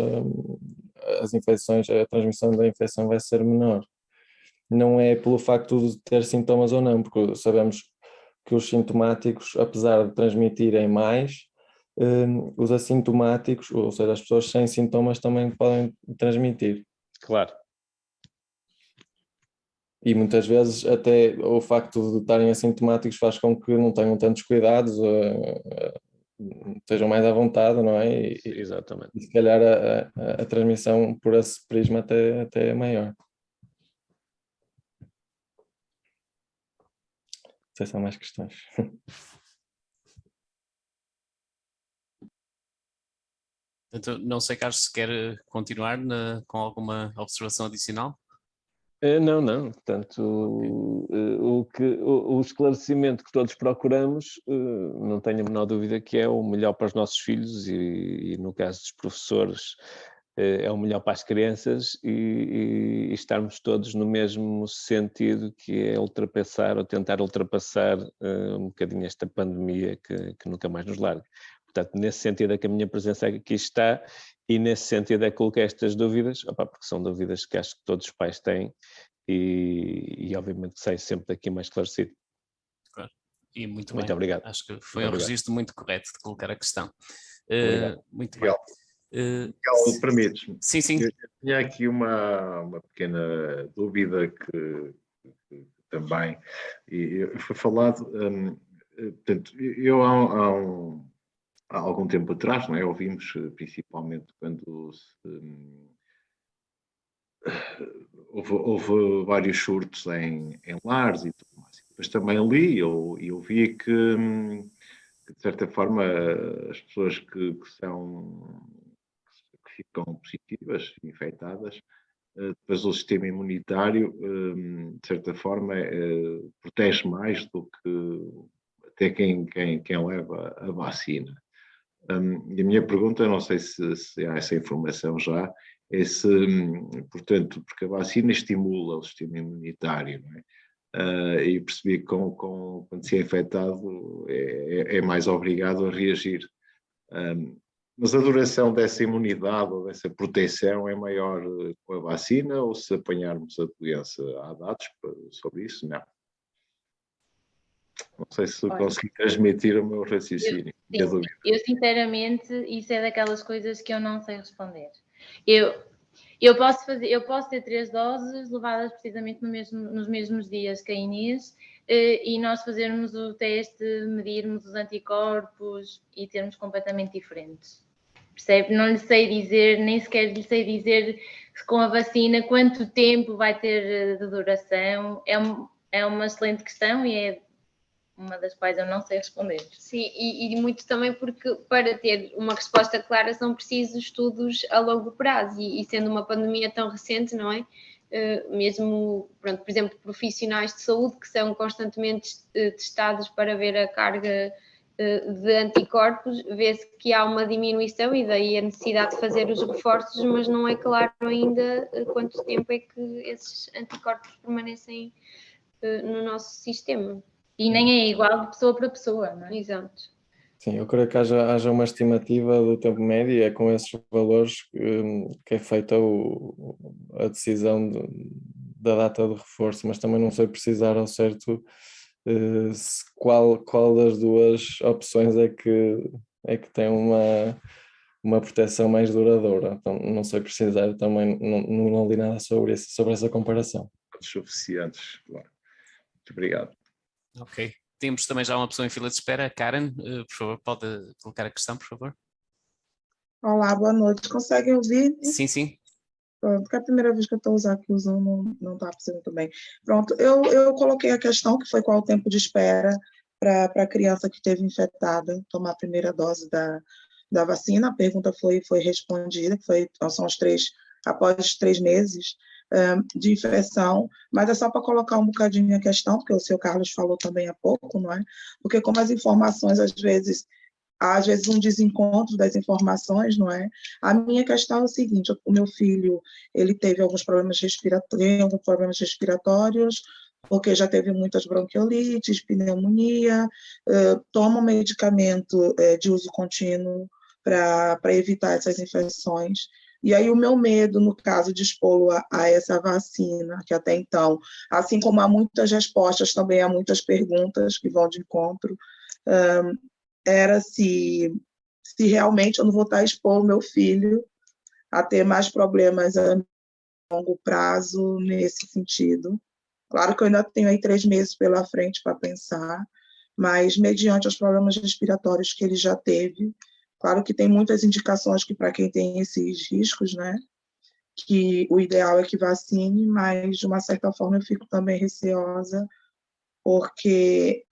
as infecções, a transmissão da infecção vai ser menor. Não é pelo facto de ter sintomas ou não, porque sabemos que os sintomáticos, apesar de transmitirem mais, os assintomáticos, ou seja, as pessoas sem sintomas também podem transmitir. Claro. E muitas vezes até o facto de estarem assintomáticos faz com que não tenham tantos cuidados, estejam mais à vontade, não é? Exatamente. E se calhar a transmissão por esse prisma até é maior. Não sei se há mais questões. Portanto, não sei, Carlos, se quer continuar com alguma observação adicional? Não. Portanto, o esclarecimento que todos procuramos, não tenho a menor dúvida que é o melhor para os nossos filhos e no caso dos professores, é o melhor para as crianças e estarmos todos no mesmo sentido, que é ultrapassar ou tentar ultrapassar um bocadinho esta pandemia que nunca mais nos larga. Portanto, nesse sentido é que a minha presença aqui está e nesse sentido é que coloquei estas dúvidas, porque são dúvidas que acho que todos os pais têm e obviamente saio sempre daqui mais esclarecido. Claro. E muito bem. Obrigado. Acho que foi um registro muito correto de colocar a questão. Muito bem. Miguel, permites-me? Sim. Eu tinha aqui uma pequena dúvida que também foi falado. Portanto, eu há algum tempo atrás, não é? Ouvimos principalmente quando houve vários surtos em lares e tudo mais. Mas também li e eu vi que, de certa forma, as pessoas que ficam positivas, infectadas, depois o sistema imunitário, de certa forma, protege mais do que até quem leva a vacina. E a minha pergunta, não sei se há essa informação já, é se, portanto, porque a vacina estimula o sistema imunitário, não é? E percebi que quando se é infectado é mais obrigado a reagir. Mas a duração dessa imunidade ou dessa proteção é maior com a vacina ou se apanharmos a doença? Há dados sobre isso? Não. Não sei se consegui transmitir o meu raciocínio. Eu sinceramente, isso é daquelas coisas que eu não sei responder. Eu Eu posso ter 3 doses levadas precisamente nos mesmos dias que a Inês, e nós fazermos o teste, medirmos os anticorpos e termos completamente diferentes. Percebe? Não lhe sei dizer, nem sequer lhe sei dizer com a vacina quanto tempo vai ter de duração. É uma excelente questão e é uma das quais eu não sei responder. Sim, e muito também porque para ter uma resposta clara são precisos estudos a longo prazo e sendo uma pandemia tão recente, não é? Mesmo, pronto, por exemplo, profissionais de saúde que são constantemente testados para ver a carga de anticorpos, vê-se que há uma diminuição e daí a necessidade de fazer os reforços, mas não é claro ainda quanto tempo é que esses anticorpos permanecem no nosso sistema. E nem é igual de pessoa para pessoa, não é? Exato. Sim, eu creio que haja uma estimativa do tempo médio e é com esses valores que é feita a decisão da data de reforço, mas também não sei precisar ao certo qual das duas opções é que tem uma proteção mais duradoura. Então, não sei precisar também, não li nada sobre essa comparação. Suficientes, claro. Muito obrigado. Ok. Temos também já uma pessoa em fila de espera. Karen, por favor, pode colocar a questão, por favor? Olá, boa noite. Conseguem ouvir? Sim, sim. Pronto, que é a primeira vez que eu estou usando aqui o Zoom, não está aparecendo muito bem. Pronto, eu coloquei a questão que foi qual o tempo de espera para a criança que esteve infectada tomar a primeira dose da vacina. A pergunta foi respondida, são após 3 meses de infecção, mas é só para colocar um bocadinho a questão, porque o seu Carlos falou também há pouco, não é? Porque como as informações, às vezes um desencontro das informações, não é? A minha questão é o seguinte, o meu filho, ele teve alguns problemas respiratórios, porque já teve muitas bronquiolites, pneumonia, toma um medicamento de uso contínuo para evitar essas infecções. E aí o meu medo, no caso de expô-lo a essa vacina, que até então, assim como há muitas respostas, também há muitas perguntas que vão de encontro, era se realmente eu não vou estar expondo meu filho a ter mais problemas a longo prazo nesse sentido. Claro que eu ainda tenho aí 3 meses pela frente para pensar, mas mediante os problemas respiratórios que ele já teve, claro que tem muitas indicações que para quem tem esses riscos, né, que o ideal é que vacine, mas de uma certa forma eu fico também receosa, porque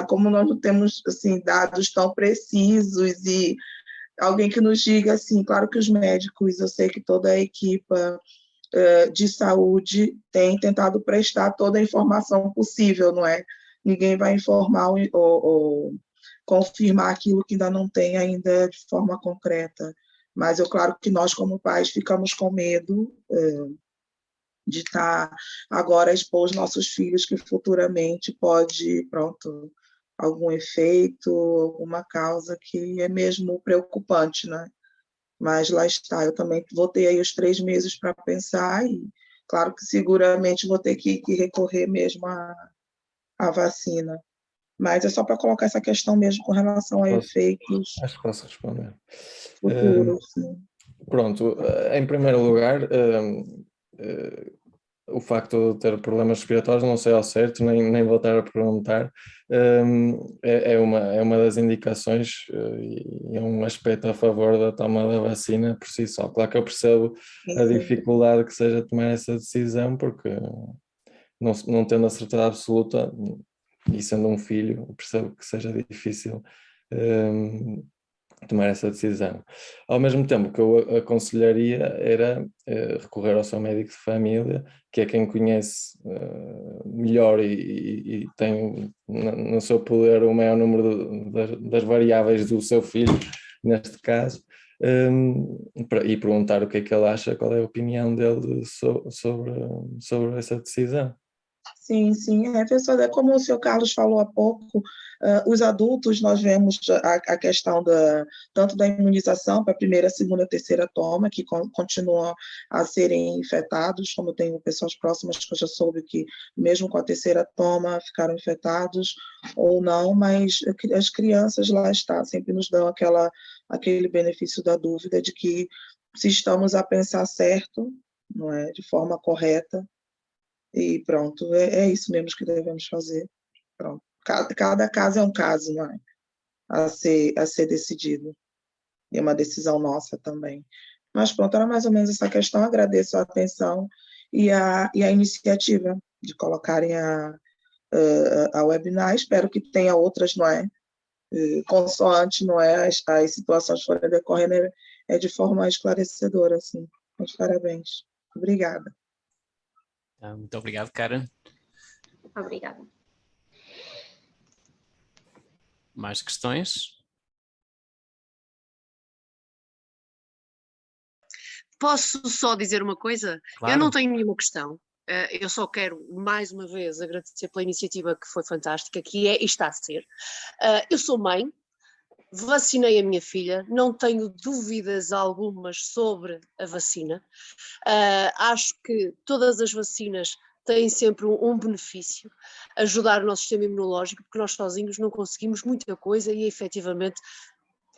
como nós não temos assim, dados tão precisos e alguém que nos diga assim, claro que os médicos, eu sei que toda a equipa de saúde tem tentado prestar toda a informação possível, não é? Ninguém vai informar ou confirmar aquilo que ainda não tem ainda de forma concreta. Mas claro que nós, como pais, ficamos com medo de estar agora a expor os nossos filhos que futuramente pode, algum efeito, alguma causa que é mesmo preocupante, né? Mas lá está, eu também vou ter aí os 3 meses para pensar e, claro que seguramente vou ter que recorrer mesmo à vacina. Mas é só para colocar essa questão mesmo com relação a efeitos. Acho que posso responder. Futuros, sim. Pronto, em primeiro lugar, o facto de ter problemas respiratórios, não sei ao certo, nem voltar a perguntar, é uma das indicações e é um aspecto a favor da toma da vacina por si só. Claro que eu percebo a dificuldade que seja tomar essa decisão, porque não tendo a certeza absoluta, e sendo um filho, percebo que seja difícil tomar essa decisão. Ao mesmo tempo, o que eu aconselharia era recorrer ao seu médico de família, que é quem conhece melhor e tem no seu poder o maior número das variáveis do seu filho, neste caso, e perguntar o que é que ele acha, qual é a opinião dele sobre essa decisão. Sim, professor, é como o senhor Carlos falou há pouco, os adultos nós vemos a questão tanto da imunização para a primeira, segunda, terceira toma, que continuam a serem infectados, como eu tenho pessoas próximas que eu já soube que mesmo com a terceira toma ficaram infectados ou não, mas as crianças lá sempre nos dão aquele benefício da dúvida de que se estamos a pensar certo, não é? De forma correta. E pronto, é isso mesmo que devemos fazer. Pronto. Cada caso é um caso, não é? A ser decidido. E é uma decisão nossa também. Mas pronto, era mais ou menos essa questão. Agradeço a atenção e a iniciativa de colocarem a webinar. Espero que tenha outras, não é? Consoante, não é? As situações forem decorrendo de forma esclarecedora, assim. Mas parabéns. Obrigada. Muito obrigado, Karen. Obrigada. Mais questões? Posso só dizer uma coisa? Claro. Eu não tenho nenhuma questão. Eu só quero, mais uma vez, agradecer pela iniciativa que foi fantástica, que é e está a ser. Eu sou mãe, vacinei a minha filha, não tenho dúvidas algumas sobre a vacina. Acho que todas as vacinas têm sempre um benefício, ajudar o nosso sistema imunológico, porque nós sozinhos não conseguimos muita coisa e, efetivamente,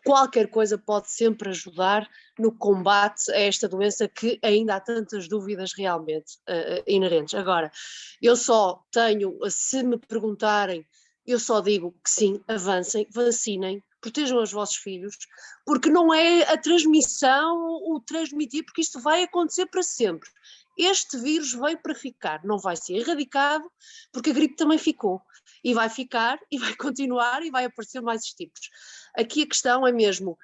qualquer coisa pode sempre ajudar no combate a esta doença que ainda há tantas dúvidas realmente inerentes. Agora, eu só tenho, se me perguntarem, eu só digo que sim, avancem, vacinem, protejam os vossos filhos, porque não é a transmissão, o transmitir, porque isto vai acontecer para sempre. Este vírus veio para ficar, não vai ser erradicado, porque a gripe também ficou. E vai ficar, e vai continuar, e vai aparecer mais tipos. Aqui a questão é mesmo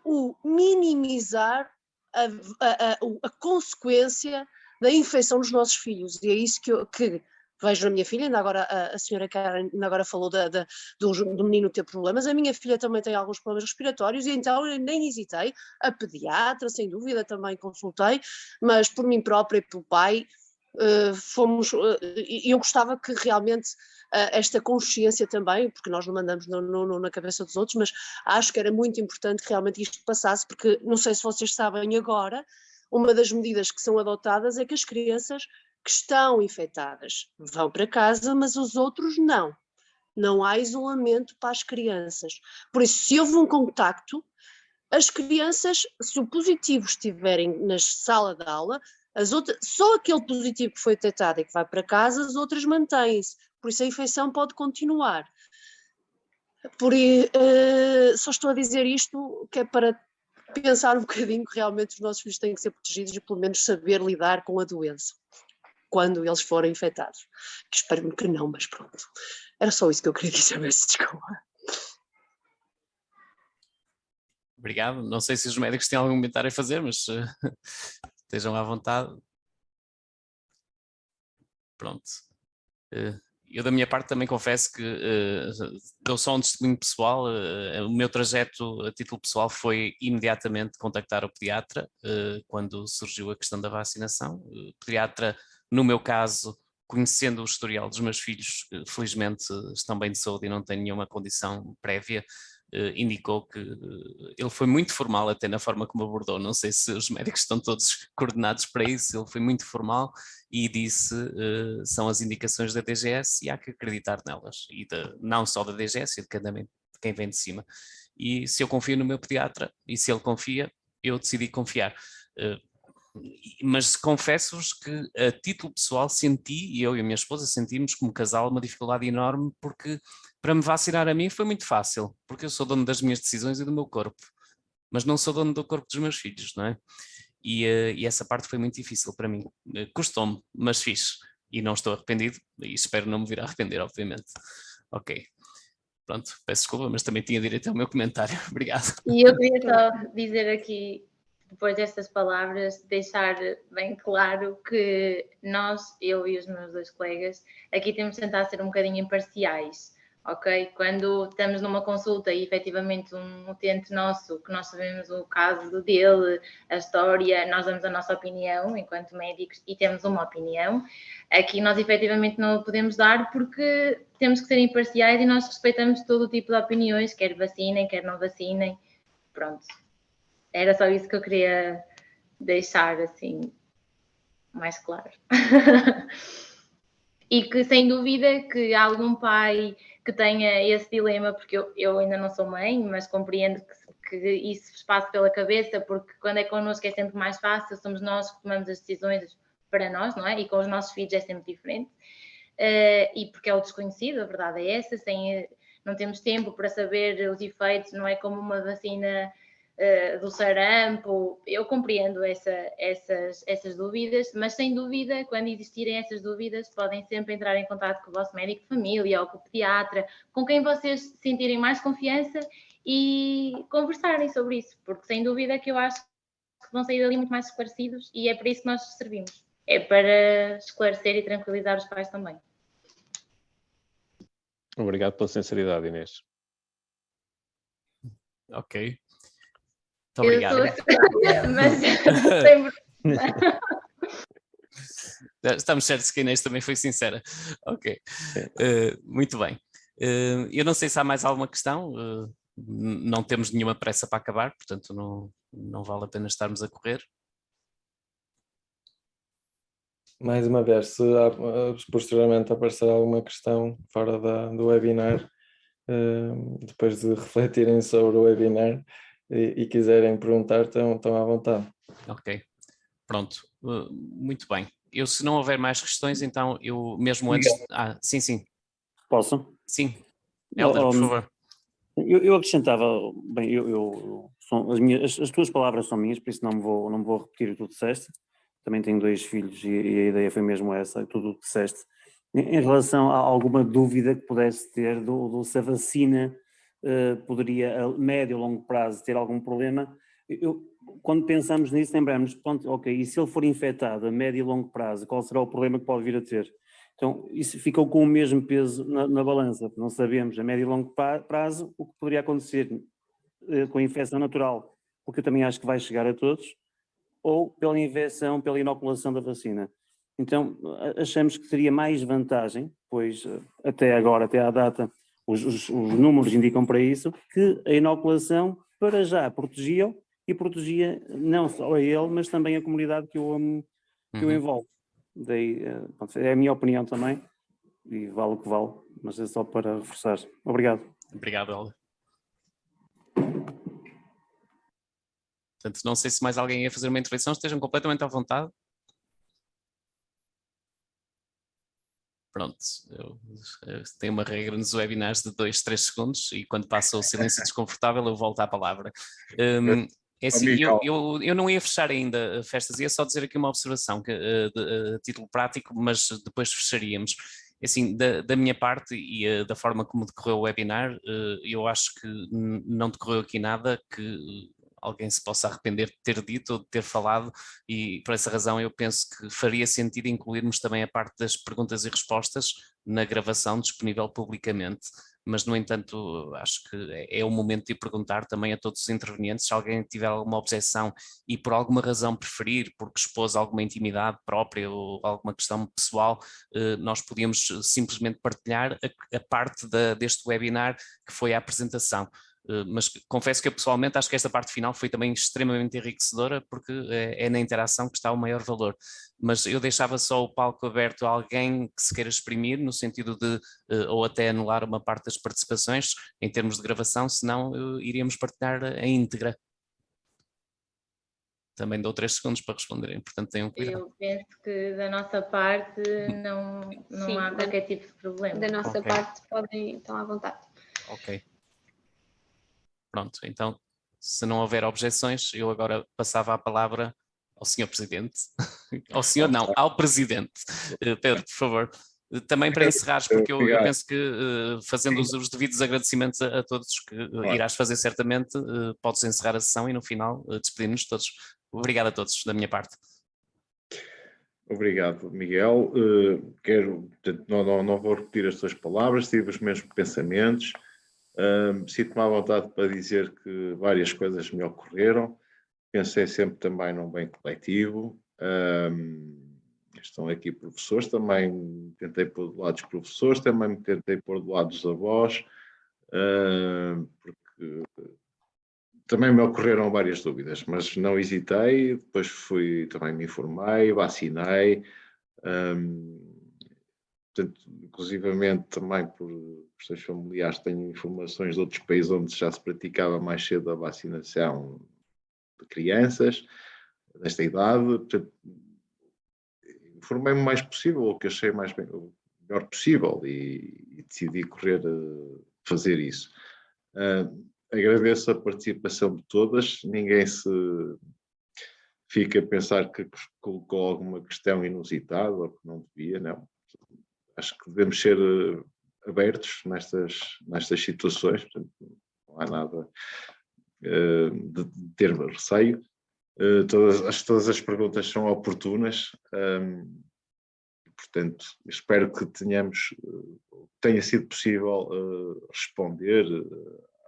o minimizar a consequência da infecção dos nossos filhos. E é isso que vejo na minha filha. Ainda agora a senhora Karen ainda agora falou do menino ter problemas. A minha filha também tem alguns problemas respiratórios, e então eu nem hesitei. A pediatra, sem dúvida, também consultei, mas por mim própria e pelo pai, eu gostava que realmente esta consciência também, porque nós não mandamos na cabeça dos outros, mas acho que era muito importante que realmente isto passasse, porque não sei se vocês sabem agora, uma das medidas que são adotadas é que as crianças que estão infectadas vão para casa, mas os outros não. Não há isolamento para as crianças. Por isso, se houve um contacto, as crianças, se o positivo estiverem na sala de aula, só aquele positivo que foi detectado e que vai para casa, as outras mantêm-se. Por isso a infecção pode continuar. Só estou a dizer isto que é para pensar um bocadinho que realmente os nossos filhos têm que ser protegidos e pelo menos saber lidar com a doença quando eles forem infectados. Espero-me que não, mas pronto. Era só isso que eu queria dizer, desculpa. Obrigado. Não sei se os médicos têm algum comentário a fazer, mas estejam à vontade. Pronto. Eu da minha parte também confesso que dou só um testemunho pessoal. O meu trajeto a título pessoal foi imediatamente contactar o pediatra quando surgiu a questão da vacinação. O pediatra, no meu caso, conhecendo o historial dos meus filhos, felizmente estão bem de saúde e não têm nenhuma condição prévia, indicou que ele foi muito formal até na forma como abordou. Não sei se os médicos estão todos coordenados para isso. Ele foi muito formal e disse são as indicações da DGS e há que acreditar nelas, e não só da DGS, e de quem vem de cima. E se eu confio no meu pediatra e se ele confia, eu decidi confiar. Mas confesso-vos que a título pessoal senti, e eu e a minha esposa sentimos como casal uma dificuldade enorme, porque para me vacinar a mim foi muito fácil, porque eu sou dono das minhas decisões e do meu corpo, mas não sou dono do corpo dos meus filhos, não é? E essa parte foi muito difícil para mim. Custou-me, mas fiz. E não estou arrependido, e espero não me vir a arrepender, obviamente. Ok. Pronto, peço desculpa, mas também tinha direito ao meu comentário. Obrigado. E eu queria só dizer aqui, depois destas palavras, deixar bem claro que nós, eu e os meus dois colegas, aqui temos de tentar ser um bocadinho imparciais, ok? Quando estamos numa consulta e efetivamente um utente nosso, que nós sabemos o caso dele, a história, nós damos a nossa opinião enquanto médicos e temos uma opinião, aqui nós efetivamente não a podemos dar porque temos que ser imparciais e nós respeitamos todo o tipo de opiniões, quer vacinem, quer não vacinem, pronto. Era só isso que eu queria deixar, assim, mais claro. E que, sem dúvida, que algum pai que tenha esse dilema, porque eu ainda não sou mãe, mas compreendo que isso vos passe pela cabeça, porque quando é connosco é sempre mais fácil, somos nós que tomamos as decisões para nós, não é? E com os nossos filhos é sempre diferente. E porque é o desconhecido, a verdade é essa, não temos tempo para saber os efeitos, não é como uma vacina do sarampo. Eu compreendo essas dúvidas, mas sem dúvida, quando existirem essas dúvidas, podem sempre entrar em contato com o vosso médico de família ou com o pediatra, com quem vocês sentirem mais confiança e conversarem sobre isso, porque sem dúvida que eu acho que vão sair dali muito mais esclarecidos e é para isso que nós servimos. É para esclarecer e tranquilizar os pais também. Obrigado pela sinceridade, Inês. Ok. Muito obrigado. Estamos certos que a Inês também foi sincera. Ok. Muito bem. Eu não sei se há mais alguma questão. Não temos nenhuma pressa para acabar, portanto não vale a pena estarmos a correr. Mais uma vez, se posteriormente aparecer alguma questão fora do webinar, depois de refletirem sobre o webinar e quiserem perguntar, estão à vontade. Ok, pronto, muito bem. Se não houver mais questões, então eu mesmo antes... Sim. Posso? Sim, Hélder, por favor. Eu acrescentava, bem, as tuas palavras são minhas, por isso não me vou repetir o que tu disseste. Também tenho 2 filhos e a ideia foi mesmo essa, tudo o que disseste. Em relação a alguma dúvida que pudesse ter se a vacina poderia, a médio ou longo prazo, ter algum problema, quando pensamos nisso, lembramos, pronto, ok, e se ele for infectado a médio e longo prazo, qual será o problema que pode vir a ter? Então, isso ficou com o mesmo peso na balança. Não sabemos a médio e longo prazo o que poderia acontecer com a infecção natural, porque eu também acho que vai chegar a todos, ou pela infecção, pela inoculação da vacina. Então, achamos que teria mais vantagem, pois até agora, até à data, os números indicam para isso, que a inoculação para já protegia não só a ele, mas também a comunidade que o envolve. Daí, é a minha opinião também, e vale o que vale, mas é só para reforçar. Obrigado. Obrigado, Hélder. Portanto, não sei se mais alguém ia fazer uma intervenção, estejam completamente à vontade. Pronto, eu tenho uma regra nos webinars de 2, 3 segundos e quando passa o silêncio desconfortável eu volto à palavra. É assim, eu não ia fechar ainda a festas, ia só dizer aqui uma observação a título prático, mas depois fecharíamos. Assim, da minha parte e da forma como decorreu o webinar, eu acho que não decorreu aqui nada que alguém se possa arrepender de ter dito ou de ter falado, e por essa razão eu penso que faria sentido incluirmos também a parte das perguntas e respostas na gravação disponível publicamente, mas no entanto acho que é o momento de perguntar também a todos os intervenientes se alguém tiver alguma objeção e por alguma razão preferir, porque expôs alguma intimidade própria ou alguma questão pessoal, nós podíamos simplesmente partilhar a parte deste webinar que foi a apresentação. Mas confesso que eu pessoalmente acho que esta parte final foi também extremamente enriquecedora, porque é na interação que está o maior valor, mas eu deixava só o palco aberto a alguém que se queira exprimir, no sentido de ou até anular uma parte das participações em termos de gravação, senão iríamos partilhar a íntegra. Também dou 3 segundos para responderem, portanto tenham cuidado. Eu penso que da nossa parte não há qualquer tipo de problema. Da nossa parte estão à vontade. Ok. Pronto, então, se não houver objeções, eu agora passava a palavra ao Sr. Presidente. Ao senhor não, ao Presidente. Pedro, por favor. Também para encerrares, porque eu penso que fazendo os devidos agradecimentos a todos que irás fazer certamente, podes encerrar a sessão e no final despedir-nos todos. Obrigado a todos da minha parte. Obrigado, Miguel. Não vou repetir as tuas palavras, tive os mesmos pensamentos. Sinto-me à vontade para dizer que várias coisas me ocorreram. Pensei sempre também num bem coletivo. Estão aqui professores, também tentei pôr do lado dos professores, também me tentei pôr do lado dos avós, porque também me ocorreram várias dúvidas, mas não hesitei, depois também me informei, vacinei, portanto, inclusivamente também por questões familiares, tenho informações de outros países onde já se praticava mais cedo a vacinação de crianças desta idade. Portanto, informei-me o mais possível, o que achei o melhor possível, e decidi fazer isso. Agradeço a participação de todas, ninguém se fica a pensar que colocou alguma questão inusitada ou que não devia, não. Acho que devemos ser abertos nestas situações, portanto, não há nada de ter receio. Todas as perguntas são oportunas, portanto, espero que tenha sido possível responder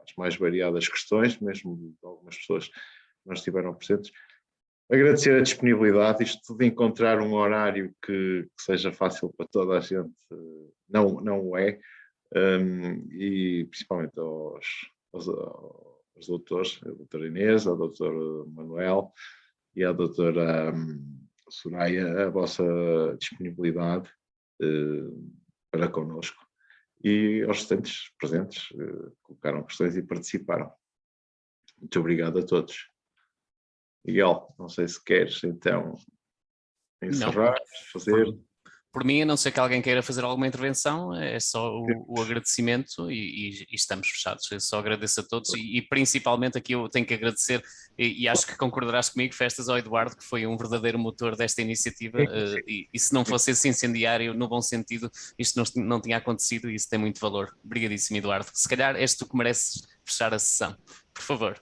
às mais variadas questões, mesmo de algumas pessoas que não estiveram presentes. Agradecer a disponibilidade, isto de encontrar um horário que seja fácil para toda a gente, não o é, e principalmente aos doutores, a doutora Inês, ao doutor Manuel e à doutora Soraya, a vossa disponibilidade para connosco, e aos restantes presentes, colocaram questões e participaram. Muito obrigado a todos. Miguel, não sei se queres então encerrar, fazer... Por mim, a não ser que alguém queira fazer alguma intervenção, é só o agradecimento e estamos fechados. Eu só agradeço a todos e principalmente aqui eu tenho que agradecer, e acho que concordarás comigo, festas ao Eduardo, que foi um verdadeiro motor desta iniciativa, e se não fosse esse incendiário, no bom sentido, isto não tinha acontecido, e isso tem muito valor. Obrigadíssimo, Eduardo. Se calhar és tu que mereces fechar a sessão. Por favor.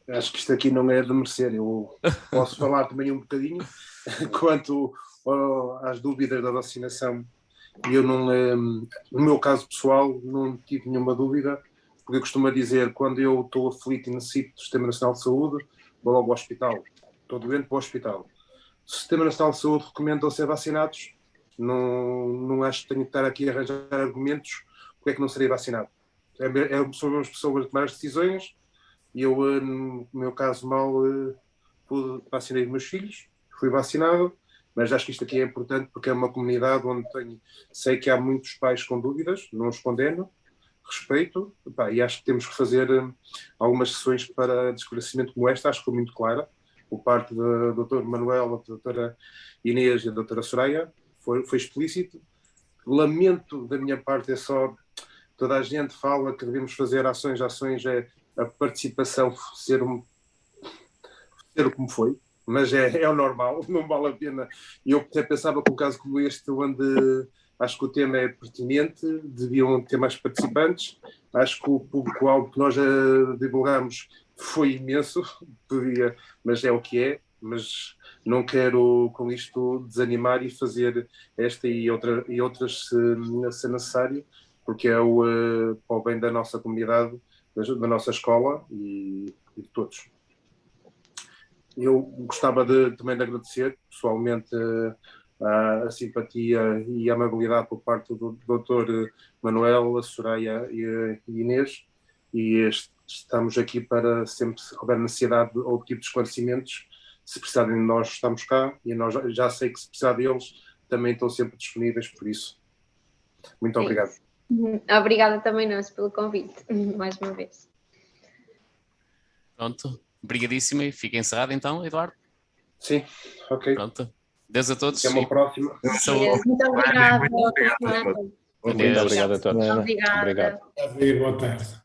Acho que isto aqui não é de merecer. Eu posso falar também um bocadinho quanto às dúvidas da vacinação. Eu não, no meu caso pessoal, não tive nenhuma dúvida, porque eu costumo dizer, quando eu estou aflito e necessito do Sistema Nacional de Saúde, vou logo ao hospital. Estou doente, para o hospital. Se o Sistema Nacional de Saúde recomenda ser vacinados, não acho que tenho que estar aqui a arranjar argumentos porque é que não serei vacinado. São as pessoas a tomar as decisões. E eu, no meu caso mal, vacinei os meus filhos, fui vacinado, mas acho que isto aqui é importante porque é uma comunidade onde sei que há muitos pais com dúvidas, não os condeno, respeito, e acho que temos que fazer algumas sessões para de esclarecimento como esta, acho que foi muito clara, por parte do Dr. Manuel, da doutora Inês e da doutora Soraya, foi explícito. Lamento da minha parte, é só, toda a gente fala que devemos fazer ações a participação ser como foi, mas é o normal, não vale a pena. Eu até pensava que um caso como este, onde acho que o tema é pertinente, deviam ter mais participantes, acho que o público-alvo que nós divulgamos foi imenso, mas é o que é, mas não quero com isto desanimar e fazer esta e outras se necessário, porque é para o bem da nossa comunidade, da nossa escola e de todos. Eu gostava também de agradecer pessoalmente a simpatia e a amabilidade por parte do Dr. Manuel, a Soraya e a Inês, e estamos aqui para sempre, se houver necessidade ou tipo de esclarecimentos, se precisarem de nós, estamos cá, e nós já sei que se precisar deles, também estão sempre disponíveis, por isso. Muito obrigado. Obrigada também nós pelo convite, mais uma vez. Pronto, obrigadíssimo, e fica encerrado então, Eduardo? Sim, ok. Pronto, Deus a todos. Até uma próxima. Muito obrigada. Muito obrigado a todos. Obrigada. Obrigado. Boa tarde.